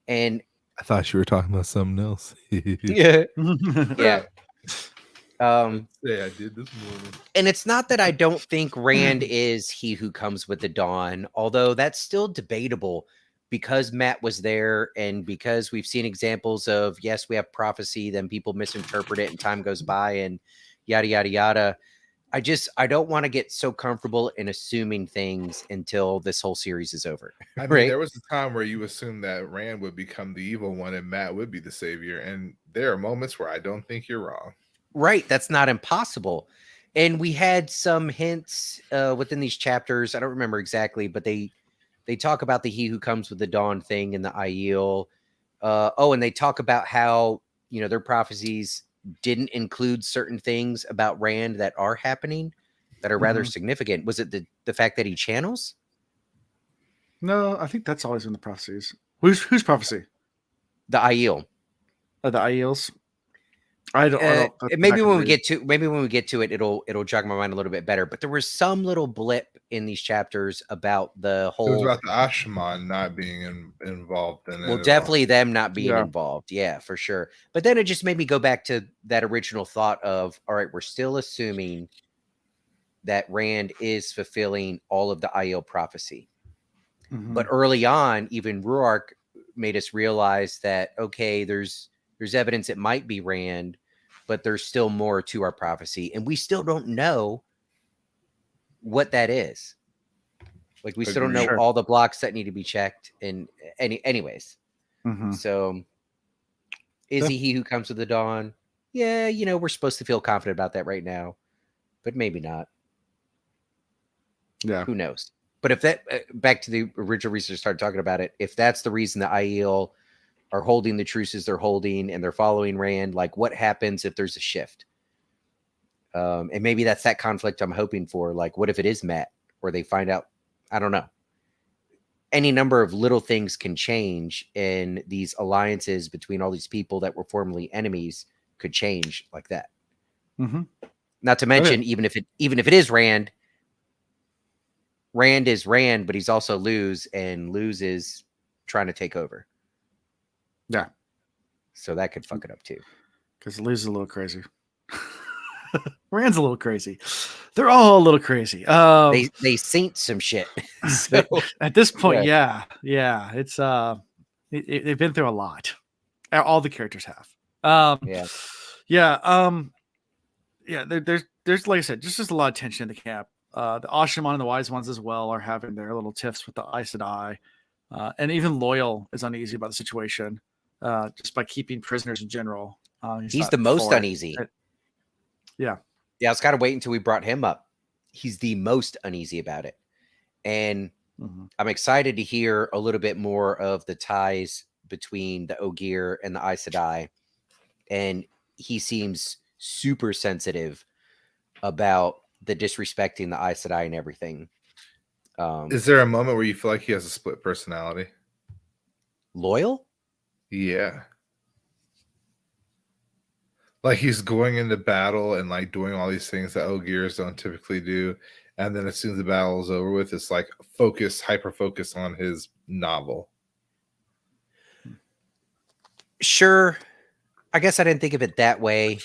And I thought you were talking about something else. yeah. Yeah. Yeah, I did this morning. And it's not that I don't think Rand is he who comes with the dawn, although that's still debatable, because Matt was there and because we've seen examples of, yes, we have prophecy, then people misinterpret it and time goes by and yada, yada, yada. I don't want to get so comfortable in assuming things until this whole series is over. I mean, right? There was a time where you assumed that Rand would become the evil one and Matt would be the savior. And there are moments where I don't think you're wrong. Right. That's not impossible. And we had some hints within these chapters. I don't remember exactly, but they talk about the he who comes with the dawn thing in the Aiel. And they talk about how, their prophecies didn't include certain things about Rand that are happening that are rather significant. Was it the fact that he channels? No, I think that's always been the prophecies. Whose prophecy? The Aiel. The Aiels. I don't maybe when we get to it, it'll jog my mind a little bit better. But there was some little blip in these chapters about the whole. It was about the Ashman not being involved in it. Well, definitely them not being involved. Yeah, for sure. But then it just made me go back to that original thought of, all right, we're still assuming that Rand is fulfilling all of the Aiel prophecy. But early on, even Ruark made us realize that, okay, there's evidence it might be Rand, but there's still more to our prophecy. And we still don't know what that is. Like, we still don't know all the blocks that need to be checked. And anyways. So is he who comes with the dawn? Yeah, we're supposed to feel confident about that right now, but maybe not. Yeah. Who knows? But if that, back to the original reason I started talking about it, if that's the reason the Aiel are holding the truces they're holding and they're following Rand, like, what happens if there's a shift? And maybe that's that conflict I'm hoping for. Like, what if it is Matt, or they find out? I don't know. Any number of little things can change, and these alliances between all these people that were formerly enemies could change like that. Not to mention, even if it is Rand is Rand, but he's also Luz, and Luz is trying to take over. Yeah. So that could fuck it up too. Because Luz is a little crazy. Rand's a little crazy. They're all a little crazy. They saint some shit. So, at this point, yeah. It's they've been through a lot. All the characters have. There's like I said, just a lot of tension in the camp. The Ashaman and the Wise Ones as well are having their little tiffs with the Aes Sedai. And even Loyal is uneasy about the situation, just by keeping prisoners in general. He's the most uneasy. Yeah. I was kind of waiting until we brought him up. He's the most uneasy about it. And I'm excited to hear a little bit more of the ties between the Ogier and the Aes Sedai. And he seems super sensitive about the disrespecting the Aes Sedai and everything. Is there a moment where you feel like he has a split personality? Loyal? Yeah. Like he's going into battle and like doing all these things that Ogiers don't typically do. And then as soon as the battle is over with, it's like hyper focus on his novel. Sure. I guess I didn't think of it that way.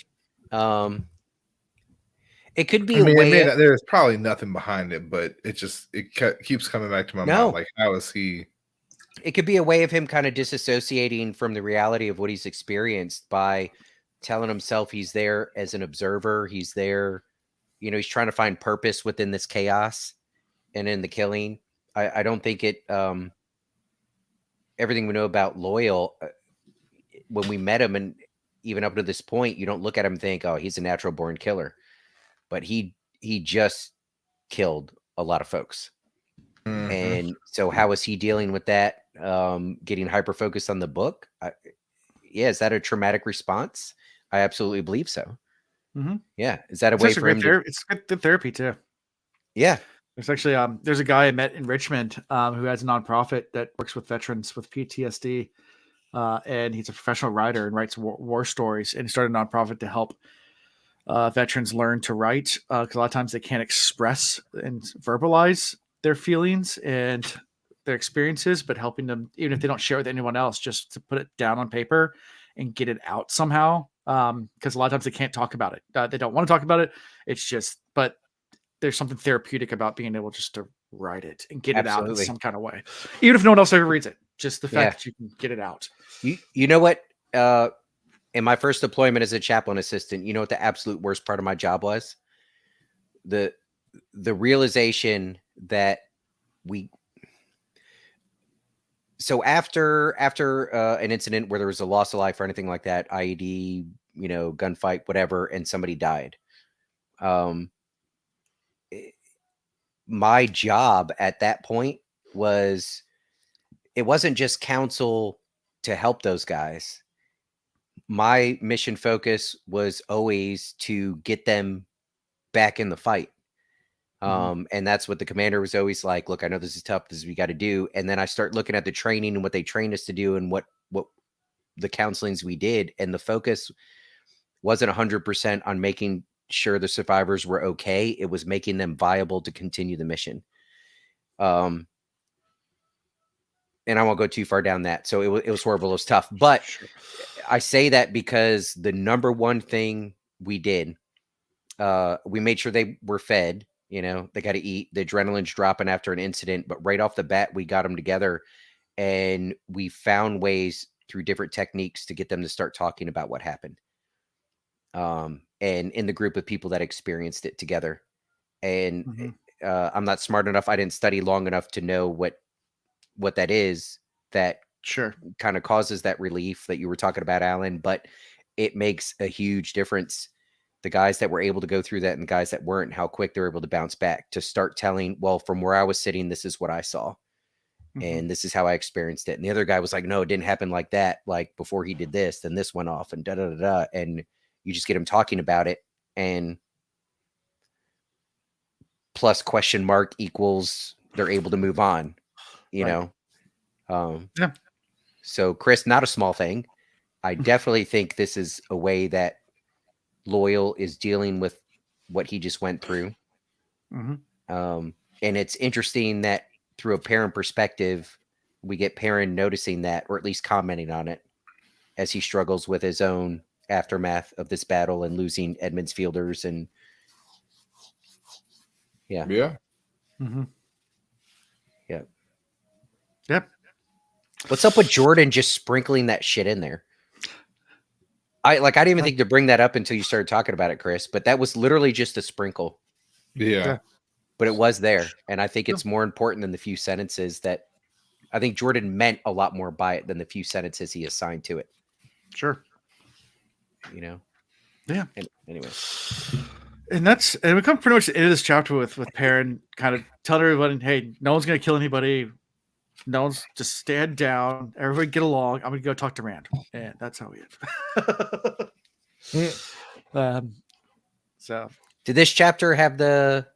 It could be there's probably nothing behind it, but it keeps coming back to my mind. Like, how is he? It could be a way of him kind of disassociating from the reality of what he's experienced by telling himself he's there as an observer. He's there, he's trying to find purpose within this chaos and in the killing. I don't think it, everything we know about Loyal, when we met him and even up to this point, you don't look at him and think, oh, he's a natural born killer. But he just killed a lot of folks. Mm-hmm. And so how is he dealing with that? Getting hyper focused on the book? Is that a traumatic response? I absolutely believe so. Mm-hmm. Yeah. Is that a way for him to... It's good therapy too. Yeah. There's actually there's a guy I met in Richmond who has a nonprofit that works with veterans with PTSD. And he's a professional writer and writes war stories, and he started a nonprofit to help veterans learn to write, because a lot of times they can't express and verbalize their feelings and their experiences, but helping them, even if they don't share with anyone else, just to put it down on paper and get it out somehow. Because a lot of times they can't talk about it. They don't want to talk about it. It's just, but there's something therapeutic about being able just to write it and get it out in some kind of way, even if no one else ever reads it. Just the fact that you can get it out. You know what? In my first deployment as a chaplain assistant, you know what the absolute worst part of my job was? The realization that after an incident where there was a loss of life or anything like that, IED, gunfight, whatever, and somebody died. My job at that point it wasn't just counsel to help those guys. My mission focus was always to get them back in the fight. And that's what the commander was always like, look, I know this is tough. This is what we got to do. And then I start looking at the training and what they trained us to do and what the counselings we did. And the focus wasn't 100% on making sure the survivors were okay. It was making them viable to continue the mission. And I won't go too far down that. So it was horrible. It was tough. But I say that because the number one thing we did, we made sure they were fed. They got to eat. The adrenaline's dropping after an incident. But right off the bat, we got them together. And we found ways through different techniques to get them to start talking about what happened. And in the group of people that experienced it together. And I'm not smart enough. I didn't study long enough to know what that is that kind of causes that relief that you were talking about, Alan, but it makes a huge difference. The guys that were able to go through that and the guys that weren't, how quick they're able to bounce back to start telling, well, from where I was sitting, this is what I saw. And this is how I experienced it. And the other guy was like, no, it didn't happen like that. Like before he did this, then this went off and da da da da. And you just get him talking about it, and plus question mark equals they're able to move on, know? So Chris, not a small thing. I definitely think this is a way that Loyal is dealing with what he just went through. Mm-hmm. And it's interesting that through a Perrin perspective, we get Perrin noticing that, or at least commenting on it, as he struggles with his own aftermath of this battle and losing Edmund's fielders. And yeah. Mm-hmm. Yep. Yep. What's up with Jordan just sprinkling that shit in there? I didn't even think to bring that up until you started talking about it, Chris, but that was literally just a sprinkle. Yeah. But it was there. And I think it's more important than the few sentences that I think Jordan meant a lot more by it than the few sentences he assigned to it. Sure. You know? Yeah. And anyway. And we come pretty much to the end of this chapter with Perrin kind of telling everybody, hey, no one's going to kill anybody. No one's just stand down. Everybody get along. I'm going to go talk to Rand. And that's how we end. So. Did this chapter have the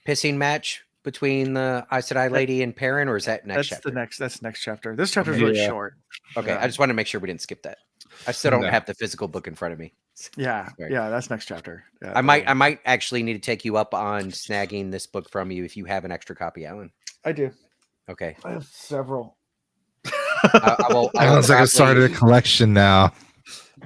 pissing match between the Aes Sedai lady and Perrin, or is that next chapter? That's the next chapter. This chapter is really short. Okay, yeah. I just want to make sure we didn't skip that. I still don't have the physical book in front of me. Yeah, yeah, that's next chapter. Yeah, I might actually need to take you up on snagging this book from you if you have an extra copy, Alan. I do. Okay, I have several. Alan's like I started a collection now.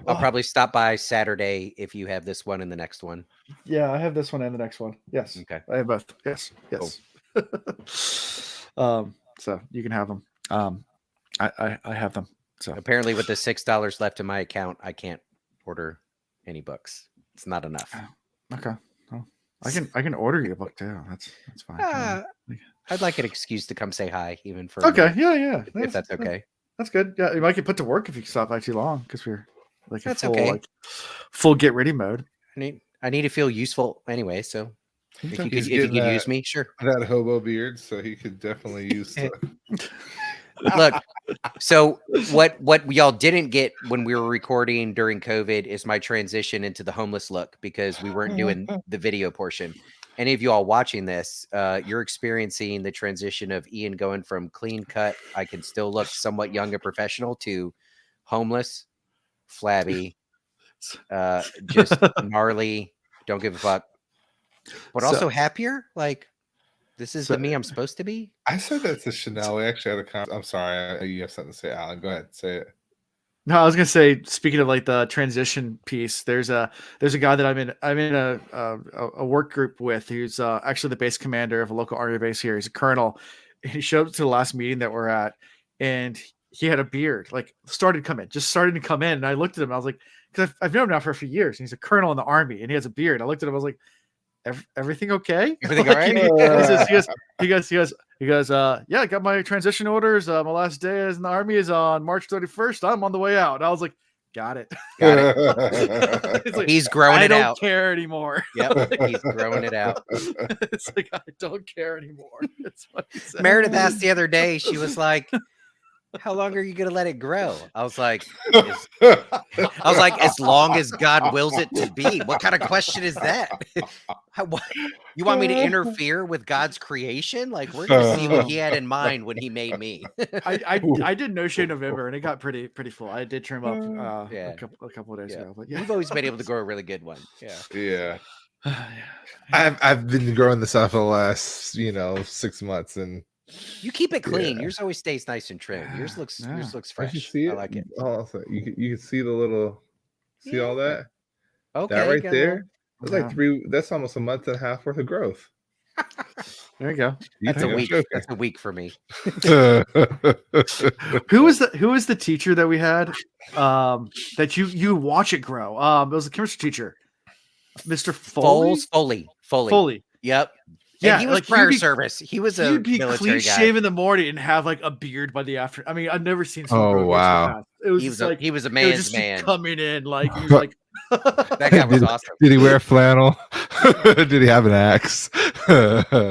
I'll probably stop by Saturday if you have this one and the next one. Yeah, I have this one and the next one. Yes. Okay. I have both. Yes. Cool. So you can have them. I have them. So apparently with the $6 left in my account, I can't order any books. It's not enough. Okay. Well, I can order you a book too. That's fine. I'd like an excuse to come say hi, even for okay. Yeah. If that's okay. That's good. Yeah, you might get put to work if you stop by too long because we're like that's full, okay. Like, full get ready mode. I need to feel useful anyway. So if you could use me, sure. That hobo beard, so he could definitely use. Look, so what y'all didn't get when we were recording during COVID is my transition into the homeless look because we weren't doing the video portion. Any of you all watching this, you're experiencing the transition of Ian going from clean cut, I can still look somewhat young and professional, to homeless, flabby, just gnarly, don't give a fuck, but also happier. Like, this is the me I'm supposed to be. I said that to Chanel. We actually had I'm sorry. You have something to say, Alan. Go ahead. Say it. No, I was gonna say, speaking of like the transition piece, there's a guy that I'm in a work group with who's actually the base commander of a local army base here. He's a colonel. He showed up to the last meeting that we're at, and he had a beard, like starting to come in. And I looked at him, I was like, because I've known him now for a few years, and he's a colonel in the army, and he has a beard. I looked at him, I was like, everything okay? Everything like, all right? He goes, yeah, I got my transition orders. My last day in the army is on March 31st. I'm on the way out. And I was like, got it. Like, he's growing it out. I don't care anymore. Yep, he's growing it out. It's like, I don't care anymore. That's what he said. Meredith asked the other day, she was like, how long are you going to let it grow? I was like, as long as God wills it to be. What kind of question is that? You want me to interfere with God's creation? Like, we're going to see what he had in mind when he made me. I did No Shave November, and it got pretty full. I did trim up a couple of days ago, but yeah, you've always been able to grow a really good one. Yeah. I've been growing this out for the last 6 months, and you keep it clean. Yours always stays nice and trim. Yours looks fresh. You see it? I like it. Oh, you can see the little, see all that? Okay, that right there. That's like that's almost a month and a half worth of growth. There you go. That's a week. That's a week for me. Who was the teacher that we had? That you watch it grow. It was a chemistry teacher, Mr. Foley. Yep. Yeah, and he was prior service. He was a he'd be military clean guy. shaven in the morning and have like a beard by the afternoon. I mean, I've never seen. Oh wow! It was he was a man's man coming in like he was like. That guy was awesome. Did he wear flannel? Did he have an axe?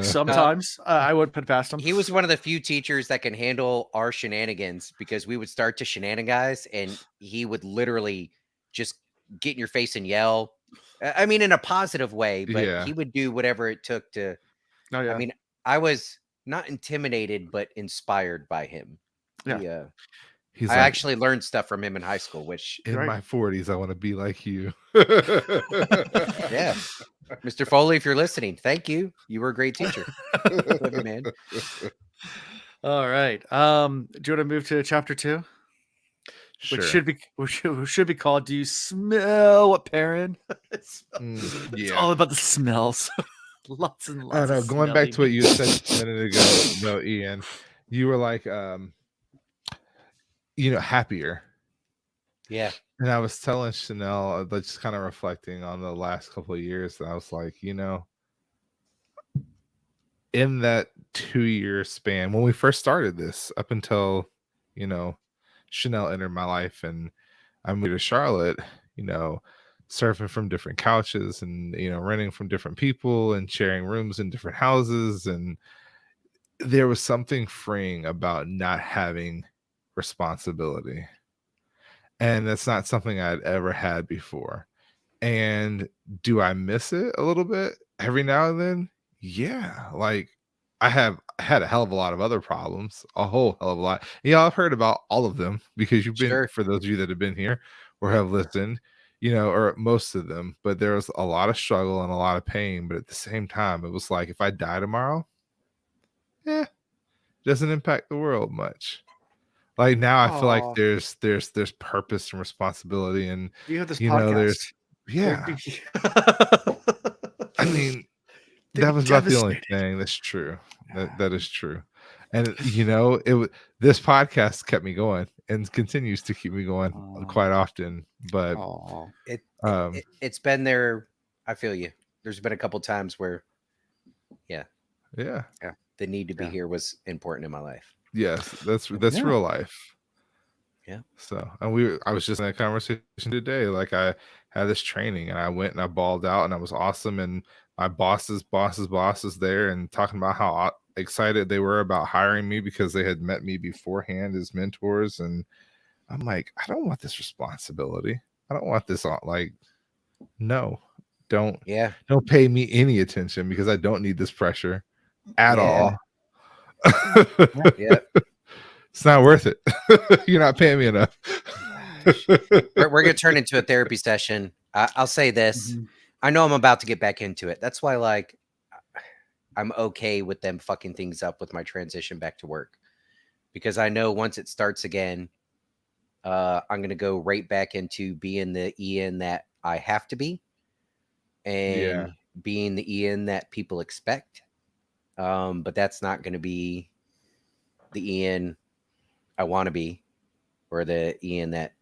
Sometimes I would put past him. He was one of the few teachers that can handle our shenanigans because we would start to shenanigans and he would literally just get in your face and yell. I mean, in a positive way, but he would do whatever it took to. Oh, yeah. I mean, I was not intimidated, but inspired by him. Yeah. He's I like, actually learned stuff from him in high school, which in Right. my 40s, I want to be like you. yeah. Mr. Foley, if you're listening, thank you. You were a great teacher. Love you, man. All right. Do you want to move to chapter 2? Sure. Which should be called "Do You Smell What Perrin?" It's Yeah. all about the smells. Lots and lots. Oh no, of going back to what you smelly said a minute ago, though, Ian, you were like, happier. Yeah. And I was telling Chanel, just kind of reflecting on the last couple of years, and I was like, in that 2-year span, when we first started this, up until, Chanel entered my life and I moved to Charlotte, surfing from different couches and, renting from different people and sharing rooms in different houses. And there was something freeing about not having responsibility. And that's not something I'd ever had before. And do I miss it a little bit every now and then? Yeah. Like I have had a hell of a lot of other problems, a whole hell of a lot. I've heard about all of them because you've been, Sure. for those of you that have been here or have listened, or most of them, but there was a lot of struggle and a lot of pain. But at the same time, it was like, if I die tomorrow, doesn't impact the world much. Like now I feel like there's purpose and responsibility, and You have this podcast. I mean, that was about the only thing that's true. That is true. And this podcast kept me going and continues to keep me going quite often. But it's been there. I feel you. There's been a couple times where the need to be here was important in my life. Yes, that's real life. Yeah. So, and I was just in a conversation today. Like I had this training and I went and I balled out and I was awesome. And my boss's there and talking about how excited they were about hiring me because they had met me beforehand as mentors. And I'm like, I don't want this responsibility. I don't want this on. Like, no, don't pay me any attention because I don't need this pressure at all. Yeah. It's not worth it. You're not paying me enough. We're going to turn into a therapy session. I'll say this. Mm-hmm. I know I'm about to get back into it. That's why, like, I'm okay with them fucking things up with my transition back to work. Because I know once it starts again, I'm going to go right back into being the Ian that I have to be. And being the Ian that people expect. But that's not going to be the Ian I want to be, or the Ian that,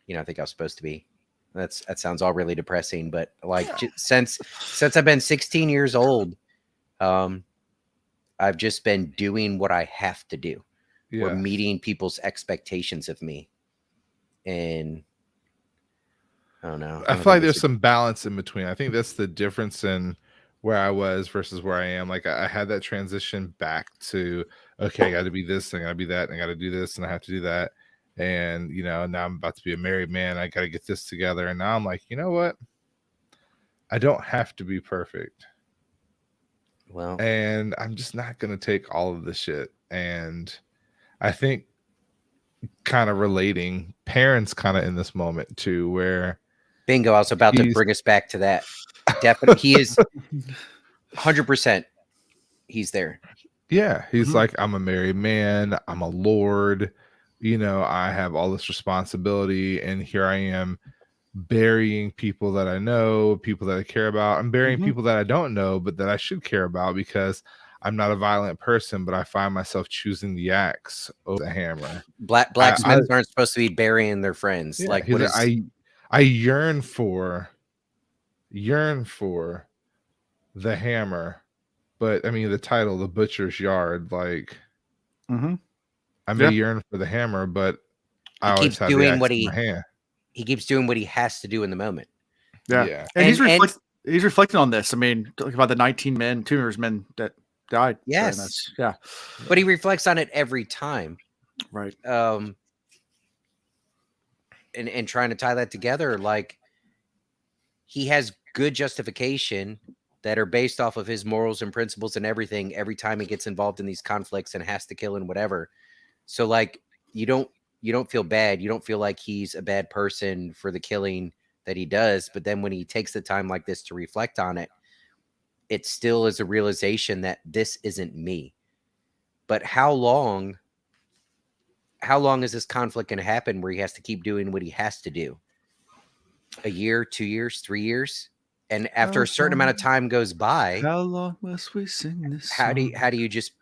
I think I was supposed to be. That sounds all really depressing, but like since I've been 16 years old, I've just been doing what I have to do. Or meeting people's expectations of me. And I don't know. I feel like there's some balance in between. I think that's the difference in where I was versus where I am. Like I had that transition back to, okay, I got to be this, I got to be that, and I got to do this, and I have to do that. And, now I'm about to be a married man. I got to get this together. And now I'm like, you know what? I don't have to be perfect. Well, and I'm just not going to take all of the shit. And I think kind of relating, Perrin's kind of in this moment too, where bingo, I was about to bring us back to that. Definitely. He is 100%. He's there. Yeah. He's like, I'm a married man. I'm a lord. I have all this responsibility. And here I am burying people that I know, people that I care about. I'm burying people that I don't know, but that I should care about because I'm not a violent person, but I find myself choosing the axe over the hammer. Blacksmiths aren't supposed to be burying their friends. Yeah, like, what is... I yearn for the hammer, but I mean the title, the butcher's yard. Like, I may yearn for the hammer, but I always have the axe in my hand. He keeps doing what he has to do in the moment. Yeah. And he's reflecting on this. I mean, talking about the 19 men, tumors men that died. Yes. Yeah. But he reflects on it every time. Right. And trying to tie that together, like, he has good justification that are based off of his morals and principles and everything every time he gets involved in these conflicts and has to kill and whatever. So, like, you don't you don't feel bad. You don't feel like he's a bad person for the killing that he does. But then when he takes the time like this to reflect on it, it still is a realization that this isn't me. But how long is this conflict going to happen where he has to keep doing what he has to do? A year, 2 years, 3 years? And after a certain amount of time goes by, how long must we sing this how do you just,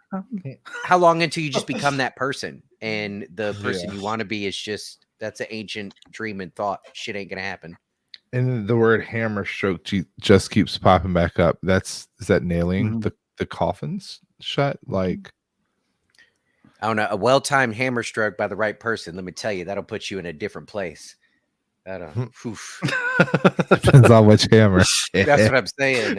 how long until you just become that person? And the person you want to be is just, that's an ancient dream and thought. Shit ain't going to happen. And the word hammer stroke just keeps popping back up. Is that nailing the coffins shut? Like, I don't know, a well-timed hammer stroke by the right person. Let me tell you, that'll put you in a different place. Depends on which hammer. That's what I'm saying.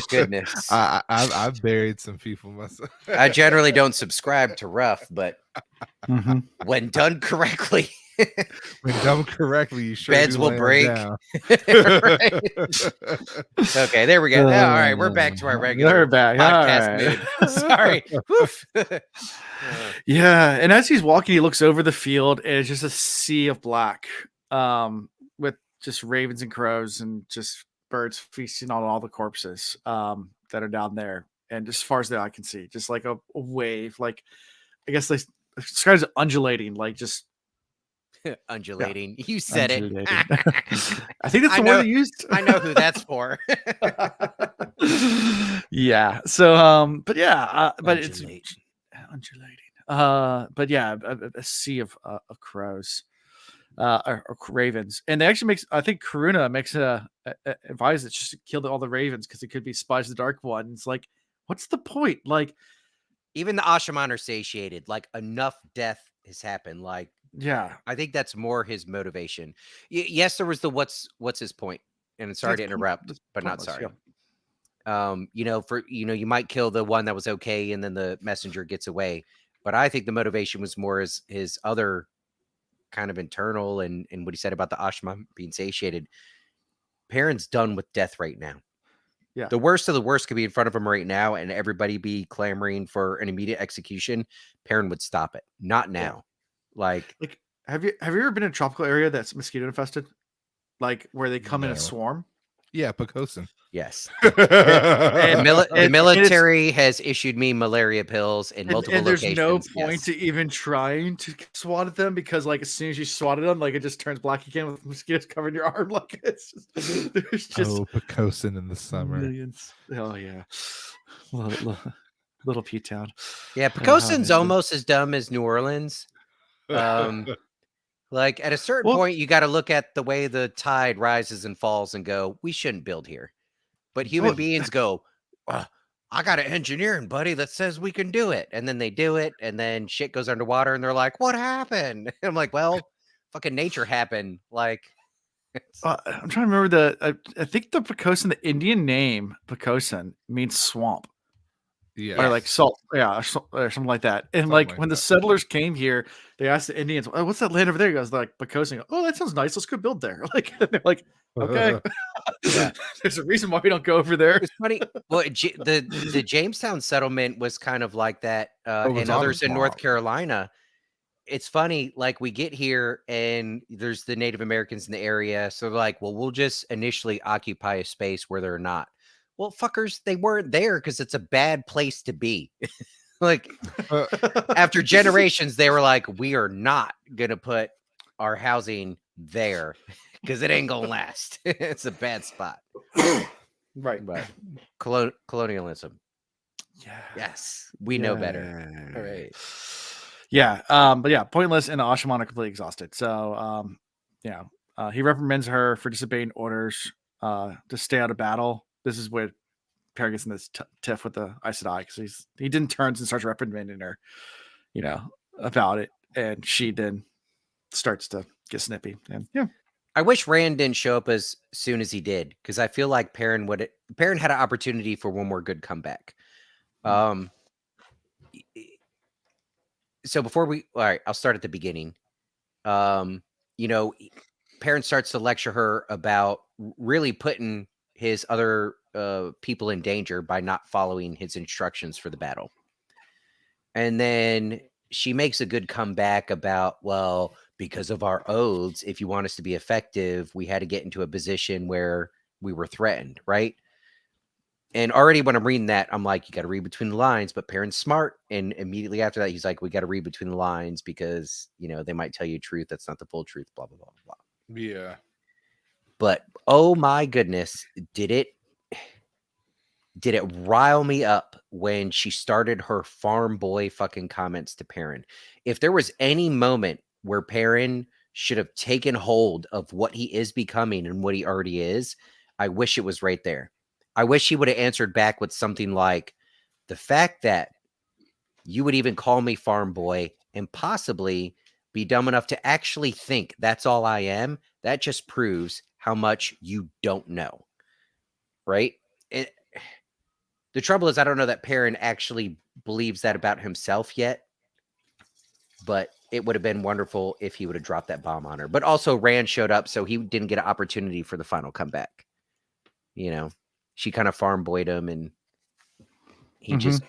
Goodness. I've buried some people myself. I generally don't subscribe to rough, but when done correctly, you sure beds will break. Right. Okay, there we go. All right, we're back to our regular podcast mood. Sorry. Yeah, and as he's walking, he looks over the field, and it's just a sea of black, with just ravens and crows and just birds feasting on all the corpses that are down there. And as far as the eye can see, just like a wave, like I guess they describe it as undulating, like just undulating. Yeah. You said undulating. It. I think that's the word they used. I know who that's for. Yeah. So, but yeah, but undulating. It's undulating. But yeah, a sea of crows, or ravens, and they actually I think Karuna makes a advice that just killed all the ravens because it could be spies of the Dark One. It's like, what's the point? Like, even the Ashaman are satiated. Like, enough death has happened. Like, yeah, I think that's more his motivation. Yes, there was the what's his point, and sorry to interrupt, but not sorry. Yeah. You might kill the one that was okay, and then the messenger gets away. But I think the motivation was more his other kind of internal and what he said about the Ashma being satiated. Perrin's done with death right now. Yeah. The worst of the worst could be in front of him right now, and everybody be clamoring for an immediate execution. Perrin would stop it. Not now. Yeah. Like, have you ever been in a tropical area that's mosquito infested? Like where they come in and swarm? Yeah, Pocosin. Yes. The military has issued me malaria pills in multiple locations. There's no point to even trying to swat at them because, like, as soon as you swat at them, like, it just turns black again with mosquitoes covering your arm. Like, it's just, there's just Pocosin in the summer. Millions. Oh yeah, little P town. Yeah, Pocosin's almost as dumb as New Orleans. Like, at a certain point, you got to look at the way the tide rises and falls and go, we shouldn't build here. But human beings go, I got an engineering buddy that says we can do it. And then they do it. And then shit goes underwater and they're like, what happened? And I'm like, well, fucking nature happened. Like, I'm trying to remember I think the Pocosin, the Indian name Pocosin means swamp. Yeah. Or like salt. Yeah. Or something like that. And something like when the settlers came here, they asked the Indians, oh, what's that land over there? He goes, like Pocosin. Oh, that sounds nice. Let's go build there. Like, they're like, okay. Yeah. There's a reason why we don't go over there. It's funny. Well, the Jamestown settlement was kind of like that, and others in North Carolina. It's funny, like, we get here and there's the Native Americans in the area. So they're like, well, we'll just initially occupy a space where they're not. Well, fuckers, they weren't there because it's a bad place to be. Like, after generations, they were like, we are not going to put our housing there because it ain't going to last. It's a bad spot. Right. But colonialism. Yeah. Yes. We know better. All right. Yeah. But yeah, pointless, and the Ashaman are completely exhausted. So, he reprimands her for disobeying orders to stay out of battle. This is where Perrin gets in this tiff with the Aes Sedai because he then turns and starts reprimanding her, about it, and she then starts to get snippy. And yeah, I wish Rand didn't show up as soon as he did because I feel like Perrin had an opportunity for one more good comeback. So before all right, I'll start at the beginning. Perrin starts to lecture her about really putting his other people in danger by not following his instructions for the battle. And then she makes a good comeback about, well, because of our oaths, if you want us to be effective, we had to get into a position where we were threatened, right? And already when I'm reading that, I'm like, you got to read between the lines, but Perrin's smart. And immediately after that, he's like, we got to read between the lines because, they might tell you truth. That's not the full truth, blah, blah, blah, blah. Yeah. But oh my goodness, did it rile me up when she started her farm boy fucking comments to Perrin. If there was any moment where Perrin should have taken hold of what he is becoming and what he already is, I wish it was right there. I wish he would have answered back with something like, the fact that you would even call me farm boy and possibly be dumb enough to actually think that's all I am, that just proves how much you don't know. Right? The trouble is, I don't know that Perrin actually believes that about himself yet, but it would have been wonderful if he would have dropped that bomb on her. But also, Rand showed up, so he didn't get an opportunity for the final comeback. She kind of farm boyed him, and he just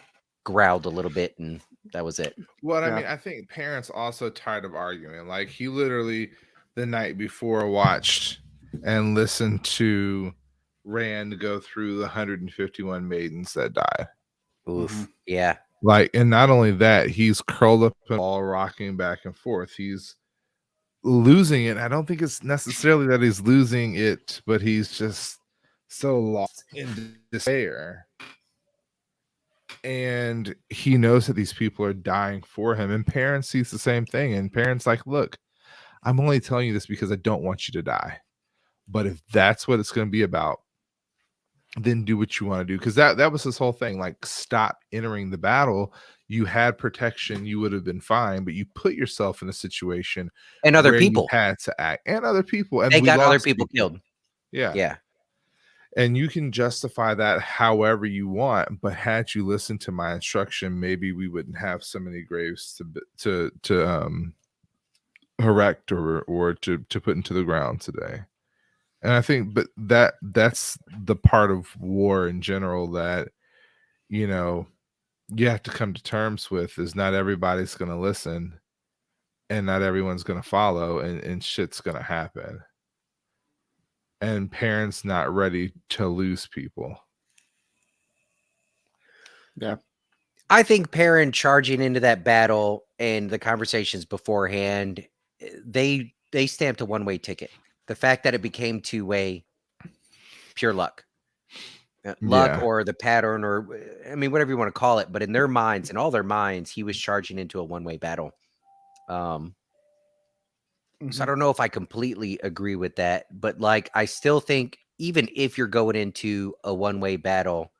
growled a little bit, and that was it. Well, I mean, I think Perrin's also tired of arguing. Like, he literally, the night before, watched and listened to Rand go through the 151 maidens that died. Oof. Yeah. Like, and not only that, he's curled up and all rocking back and forth. He's losing it. I don't think it's necessarily that he's losing it, but he's just so lost in despair. And he knows that these people are dying for him. And Perrin sees the same thing. And Perrin's like, look, I'm only telling you this because I don't want you to die. But if that's what it's going to be about, then do what you want to do. Because that was his whole thing. Like, stop entering the battle. You had protection. You would have been fine. But you put yourself in a situation and other where people you had to act. And other people. And they got other people killed. Yeah. Yeah. And you can justify that however you want, but had you listened to my instruction, maybe we wouldn't have so many graves to erect or to put into the ground today. And I think, but that's the part of war in general that you have to come to terms with, is not everybody's going to listen, and not everyone's going to follow, and shit's going to happen. And Perrin's not ready to lose people. Yeah. I think Perrin charging into that battle and the conversations beforehand, they stamped a one-way ticket. The fact that it became two-way, pure luck. Luck or the pattern, or I mean, whatever you want to call it. But in their minds, in all their minds, he was charging into a one-way battle. So I don't know if I completely agree with that, but like, I still think even if you're going into a one-way battle,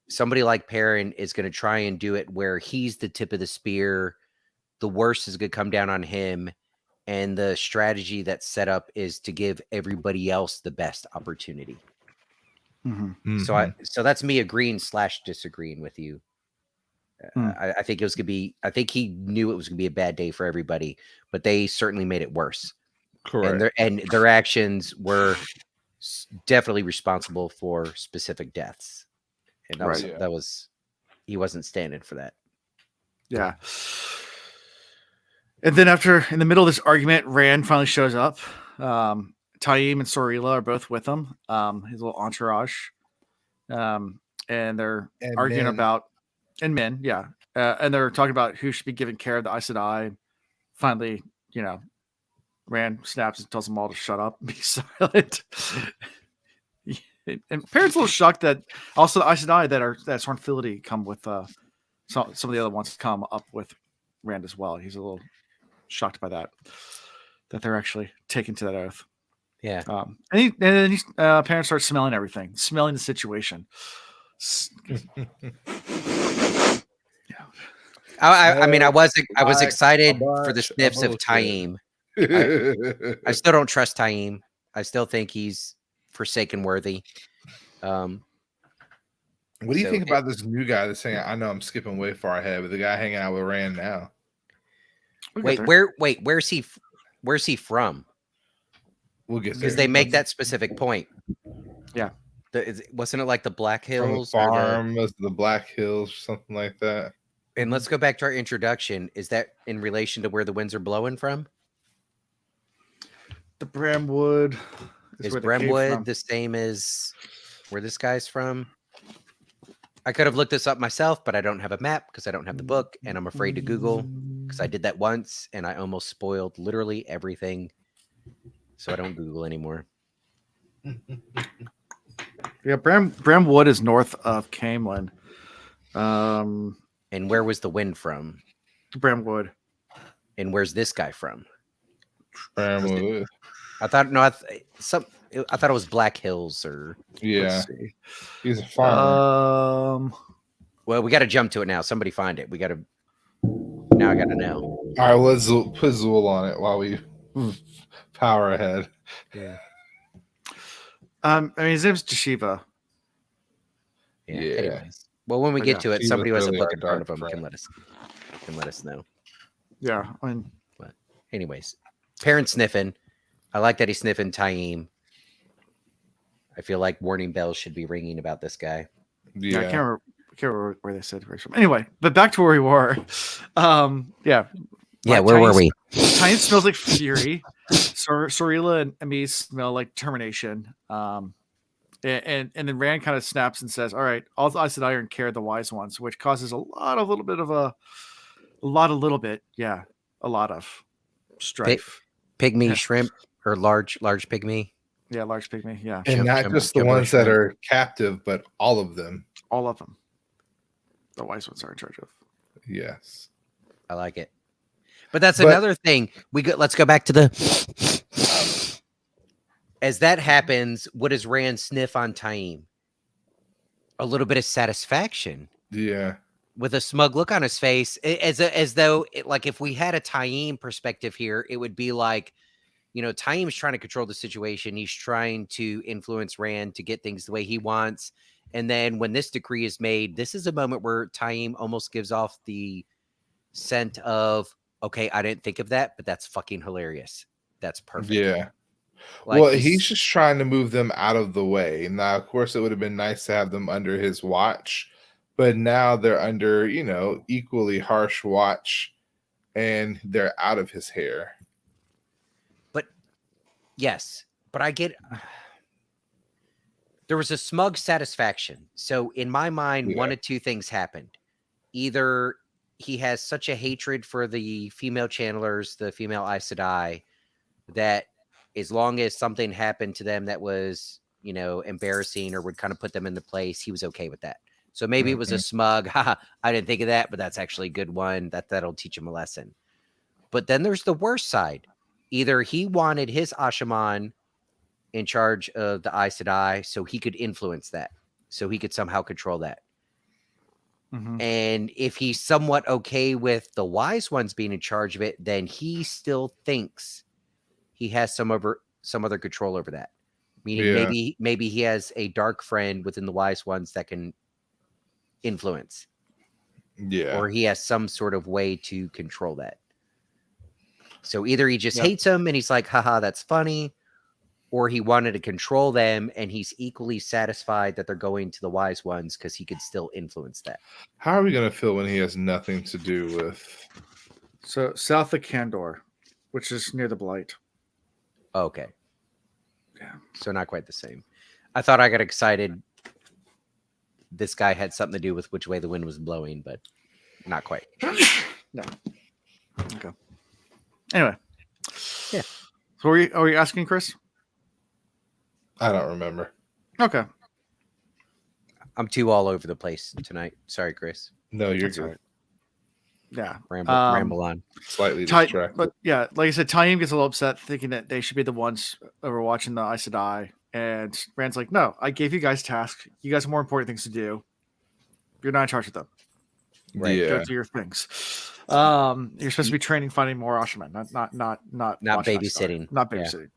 somebody like Perrin is going to try and do it where he's the tip of the spear. The worst is going to come down on him. And the strategy that's set up is to give everybody else the best opportunity. So that's me agreeing / disagreeing with you. I think it was going to be, I think he knew it was going to be a bad day for everybody, but they certainly made it worse. Correct. And their actions were definitely responsible for specific deaths. And that was, he wasn't standing for that. Yeah. And then in the middle of this argument, Rand finally shows up. Taim and Sorila are both with him, his little entourage. And they're arguing about, and men, yeah. And they're talking about who should be given care of the Aes Sedai. Finally, Rand snaps and tells them all to shut up and be silent. And Perrin's a little shocked that also the Aes Sedai that Sornfility come with some of the other ones come up with Rand as well. He's a little shocked by that they're actually taken to that oath. Yeah. And then Perrin starts smelling everything, smelling the situation. I mean, I was excited for the sniffs of Taim. I still don't trust Taim. I still think he's Forsaken worthy. What do you think about this new guy that's saying, I know I'm skipping way far ahead, but the guy hanging out with Rand now? Where's he from? We'll get there. Because they make that specific point. Yeah. Wasn't it like the Black Hills? From the farm, the Black Hills, something like that. And let's go back to our introduction. Is that in relation to where the winds are blowing from? The Bramwood Is where they came Bremwood from. the same as where this guy's from? I could have looked this up myself, but I don't have a map because I don't have the book, and I'm afraid to Google because I did that once and I almost spoiled literally everything. So I don't Google anymore. Yeah, Bramwood is north of Camelin. And where was the wind from? Bramwood. And where's this guy from? Bramwood. I thought I thought it was Black Hills or Yeah, Let's see. he's a farmer. well, we got to jump to it now. Somebody find it. Now I got to know. All right, let's put Zool on it while we power ahead. Yeah. I mean, his name's Jashiva. Yeah. Yeah. Anyways. Well, when we Oh, get yeah. to it, He somebody who was has a really book our in front of dark them friend. can let us know. Yeah, I mean, Anyways, Perrin sniffing. I like that he's sniffing Taim. I feel like warning bells should be ringing about this guy. yeah, I can't remember where they said where he's from. Anyway, but back to where we were. Yeah, Yeah, where were we? Taim smells like fury. Sorila and Emi smell like determination. And then Rand kind of snaps and says, "All right, all the Aes Sedai are in care of the wise ones," which causes a lot of strife. Pygmy Yeah. shrimp or large pygmy. Yeah, large pygmy. Yeah, And not just the ones that are captive, but all of them. all of them. The wise ones are in charge of. Yes. I like it. But that's another thing. Let's go back to the. As that happens, what does Rand sniff on Taim? A little bit of satisfaction. Yeah. With a smug look on his face, as though like if we had a Taim perspective here, it would be like, Taim's trying to control the situation. He's trying to influence Rand to get things the way he wants. And then when this decree is made, this is a moment where Taim almost gives off the scent of, okay, I didn't think of that, but that's fucking hilarious. That's perfect. Yeah. Like Well, he's just trying to move them out of the way. Now, of course, it would have been nice to have them under his watch, but now they're under, equally harsh watch, and they're out of his hair. Yes, but I get there was a smug satisfaction. So in my mind, one of two things happened. Either he has such a hatred for the female channelers, the female Aes Sedai, that as long as something happened to them that was, embarrassing or would kind of put them in the place, he was okay with that. So maybe it was a smug, haha, I didn't think of that, but that's actually a good one. That'll teach him a lesson. But then there's the worst side. Either he wanted his Ashaman in charge of the Aes Sedai so he could influence that, so he could somehow control that. Mm-hmm. And if he's somewhat okay with the wise ones being in charge of it, then he still thinks he has some other control over that. Meaning maybe he has a dark friend within the wise ones that can influence. Yeah. Or he has some sort of way to control that. So either he just hates them and he's like, haha, that's funny. Or he wanted to control them and he's equally satisfied that they're going to the wise ones because he could still influence that. How are we going to feel when he has nothing to do with? So south of Kandor, which is near the Blight. Okay. Yeah. So not quite the same. I thought I got excited. This guy had something to do with which way the wind was blowing, but not quite. No. Okay. Anyway. Yeah. So are you asking, Chris? I don't remember. Okay. I'm too all over the place tonight. Sorry, Chris. No, you're That's good. all right. Yeah. Ramble on. Slightly distracted. But yeah, like I said, Taim gets a little upset thinking that they should be the ones overwatching the Aes Sedai. And Rand's like, no, I gave you guys tasks. You guys have more important things to do. You're not in charge of them. Right. Yeah. Go do your things. You're supposed to be training, finding more Ashaman, not watching babysitting. not babysitting.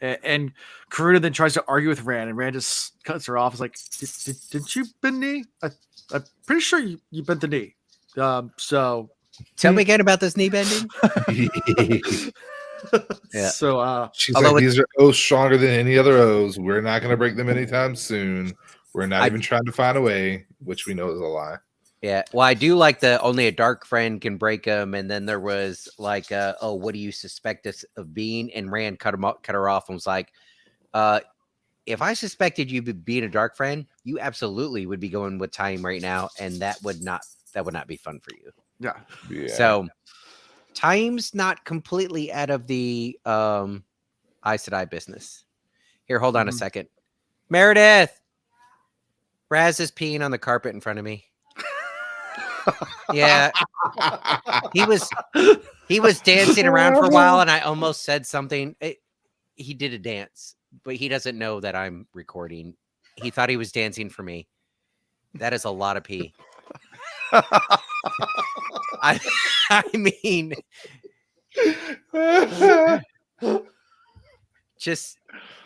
And Karuna then tries to argue with Rand, and Rand just cuts her off. It's like, did you bend the knee? I'm pretty sure you bent the knee. So tell me again about this knee bending. Yeah. So she's like, these are O's stronger than any other O's. We're not going to break them anytime soon. We're not even trying to find a way, which we know is a lie. Yeah. Well, I do like the only a dark friend can break them, and then there was like, oh, what do you suspect us of being? And Rand cut her off, and was like, if I suspected you being a dark friend, you absolutely would be going with Taim right now, and that would not be fun for you. Yeah. So Taim's not completely out of the Aes Sedai business. Here, hold on a second. Meredith, Raz is peeing on the carpet in front of me. Yeah, he was dancing around for a while, and I almost said something. He did a dance, but he doesn't know that I'm recording. He thought he was dancing for me. That is a lot of pee. I mean, just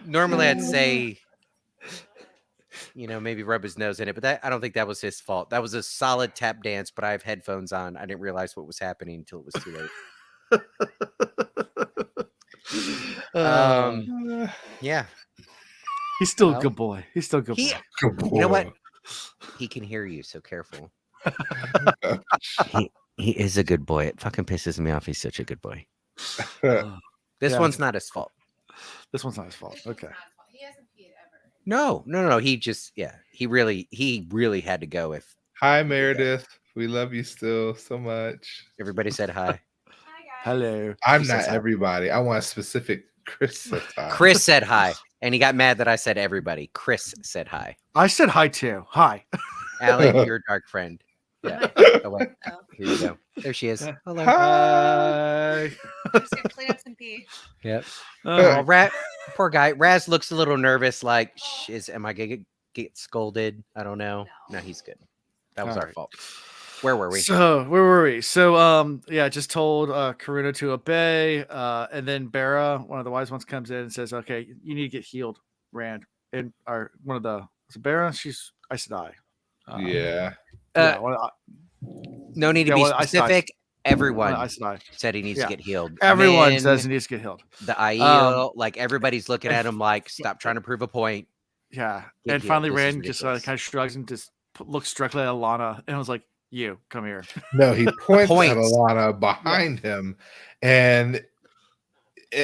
normally I'd say, maybe rub his nose in it, but I don't think that was his fault. That was a solid tap dance, but I have headphones on. I didn't realize what was happening until it was too late. Yeah. He's still a good boy. He's still a good boy. Good boy. You know what? He can hear you, so careful. He is a good boy. It fucking pisses me off. He's such a good boy. This one's not his fault. This one's not his fault. Okay. He hasn't peed ever. No. He just, he really had to go. If Hi, Meredith. We love you still so much. everybody said hi. Hi, guys. Hello. I'm She not says hi. everybody. I want a specific Chris said hi. Chris said hi, and he got mad that I said everybody. Chris said hi. I said hi too. Hi. Allie, your dark friend. Yeah. Oh, wait. Oh, Here you go. There she is. Hello. Hi. just gonna clean up some pee. Yep. Oh, Oh, poor guy. Raz looks a little nervous. Like, am I gonna get scolded? I don't know. No, he's good. That was All our right. fault. Where were we? So where were we? So just told Karuna to obey, and then Bera, one of the wise ones, comes in and says, "Okay, you need to get healed, Rand." And one of the Bera, she's Aes Sedai. Yeah. No need to be specific. Everyone Aes Sedai. said he needs to get healed. Everyone Min, says he needs to get healed. the Aiel, like everybody's looking at him like, stop trying to prove a point. Yeah, Get and healed. finally This is Rand just ridiculous. kind of shrugs and just looks directly at Alana, and was like, "You come here." No, he points at Points. Alana behind him, and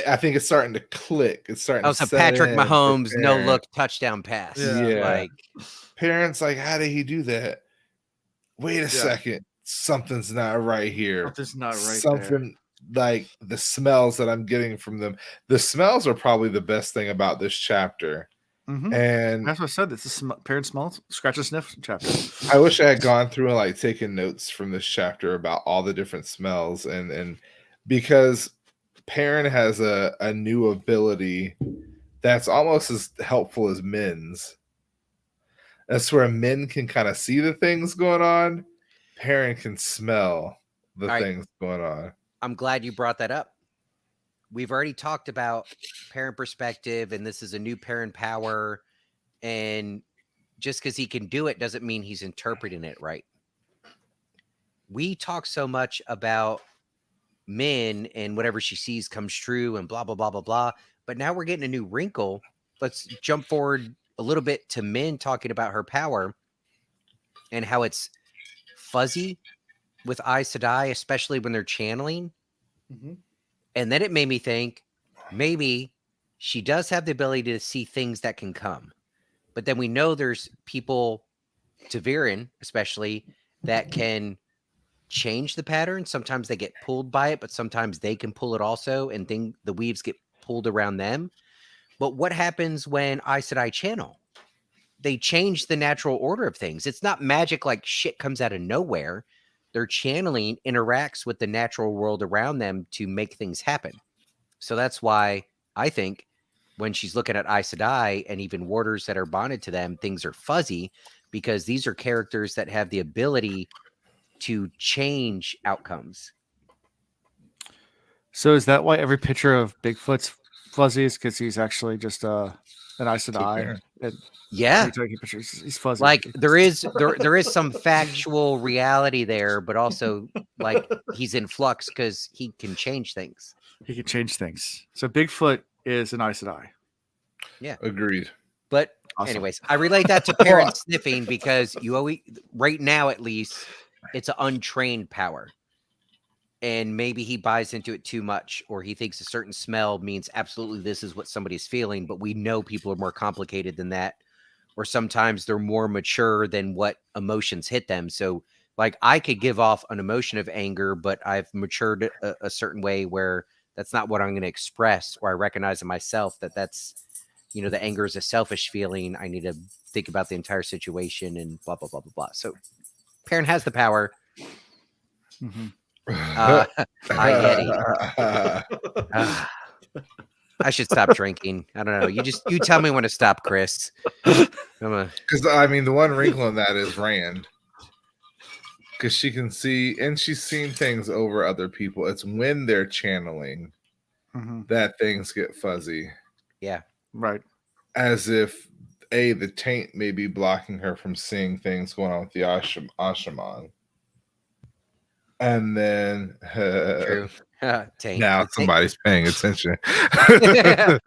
I think it's starting to click. It's starting Oh, to so set Patrick in Mahomes, for no Perrin. look touchdown pass. Yeah. Like, Parents like, how did he do that? Wait a second. Something's not right here. Something's not right there. Something like the smells that I'm getting from them. The smells are probably the best thing about this chapter. Mhm. And That's what I said. This is parent smells, scratch and sniff chapter. I wish I had gone through and like taken notes from this chapter about all the different smells, and because Perrin has a new ability that's almost as helpful as Min's. That's where Min can kind of see the things going on. Perrin can smell the right. things going on. I'm glad you brought that up. We've already talked about parent perspective, and this is a new parent power. And just because he can do it doesn't mean he's interpreting it right. We talk so much about Min and whatever she sees comes true and blah, blah, blah, blah, blah. But now we're getting a new wrinkle. Let's jump forward a little bit to Min talking about her power and how it's fuzzy with Aes Sedai, especially when they're channeling. Mm-hmm. And then it made me think maybe she does have the ability to see things that can come. But then we know there's people, Taviran especially, that can change the pattern. Sometimes they get pulled by it, but sometimes they can pull it also, and the weaves get pulled around them. But what happens when Aes Sedai channel? They change the natural order of things. It's not magic like shit comes out of nowhere. Their channeling interacts with the natural world around them to make things happen. So that's why I think when she's looking at Aes Sedai and even warders that are bonded to them, things are fuzzy because these are characters that have the ability to change outcomes. So is that why every picture of Bigfoot's fuzzy? Is because he's actually just an Aes Sedai? Yeah. He's fuzzy. Like there is some factual reality there, but also like he's in flux because he can change things. He can change things. So Bigfoot is an Aes Sedai. Yeah. Agreed. But Awesome. anyways, I relate that to parent sniffing because you always, right now at least, it's an untrained power. And maybe he buys into it too much, or he thinks a certain smell means absolutely this is what somebody's feeling, but we know people are more complicated than that. Or sometimes they're more mature than what emotions hit them. So like I could give off an emotion of anger, but I've matured a certain way where that's not what I'm going to express, or I recognize in myself that that's, you know, the anger is a selfish feeling. I need to think about the entire situation and blah, blah, blah, blah, blah. So Perrin has the power. Mhm. Hi, Yeti. I should stop drinking. I don't know. You tell me when to stop, Chris. Because I mean, the one wrinkle in that is Rand, because she can see, and she's seen things over other people. It's when they're channeling that things get fuzzy. Yeah, right. As if the taint may be blocking her from seeing things going on with the Ashaman. And then true. Taint. now somebody's paying attention. The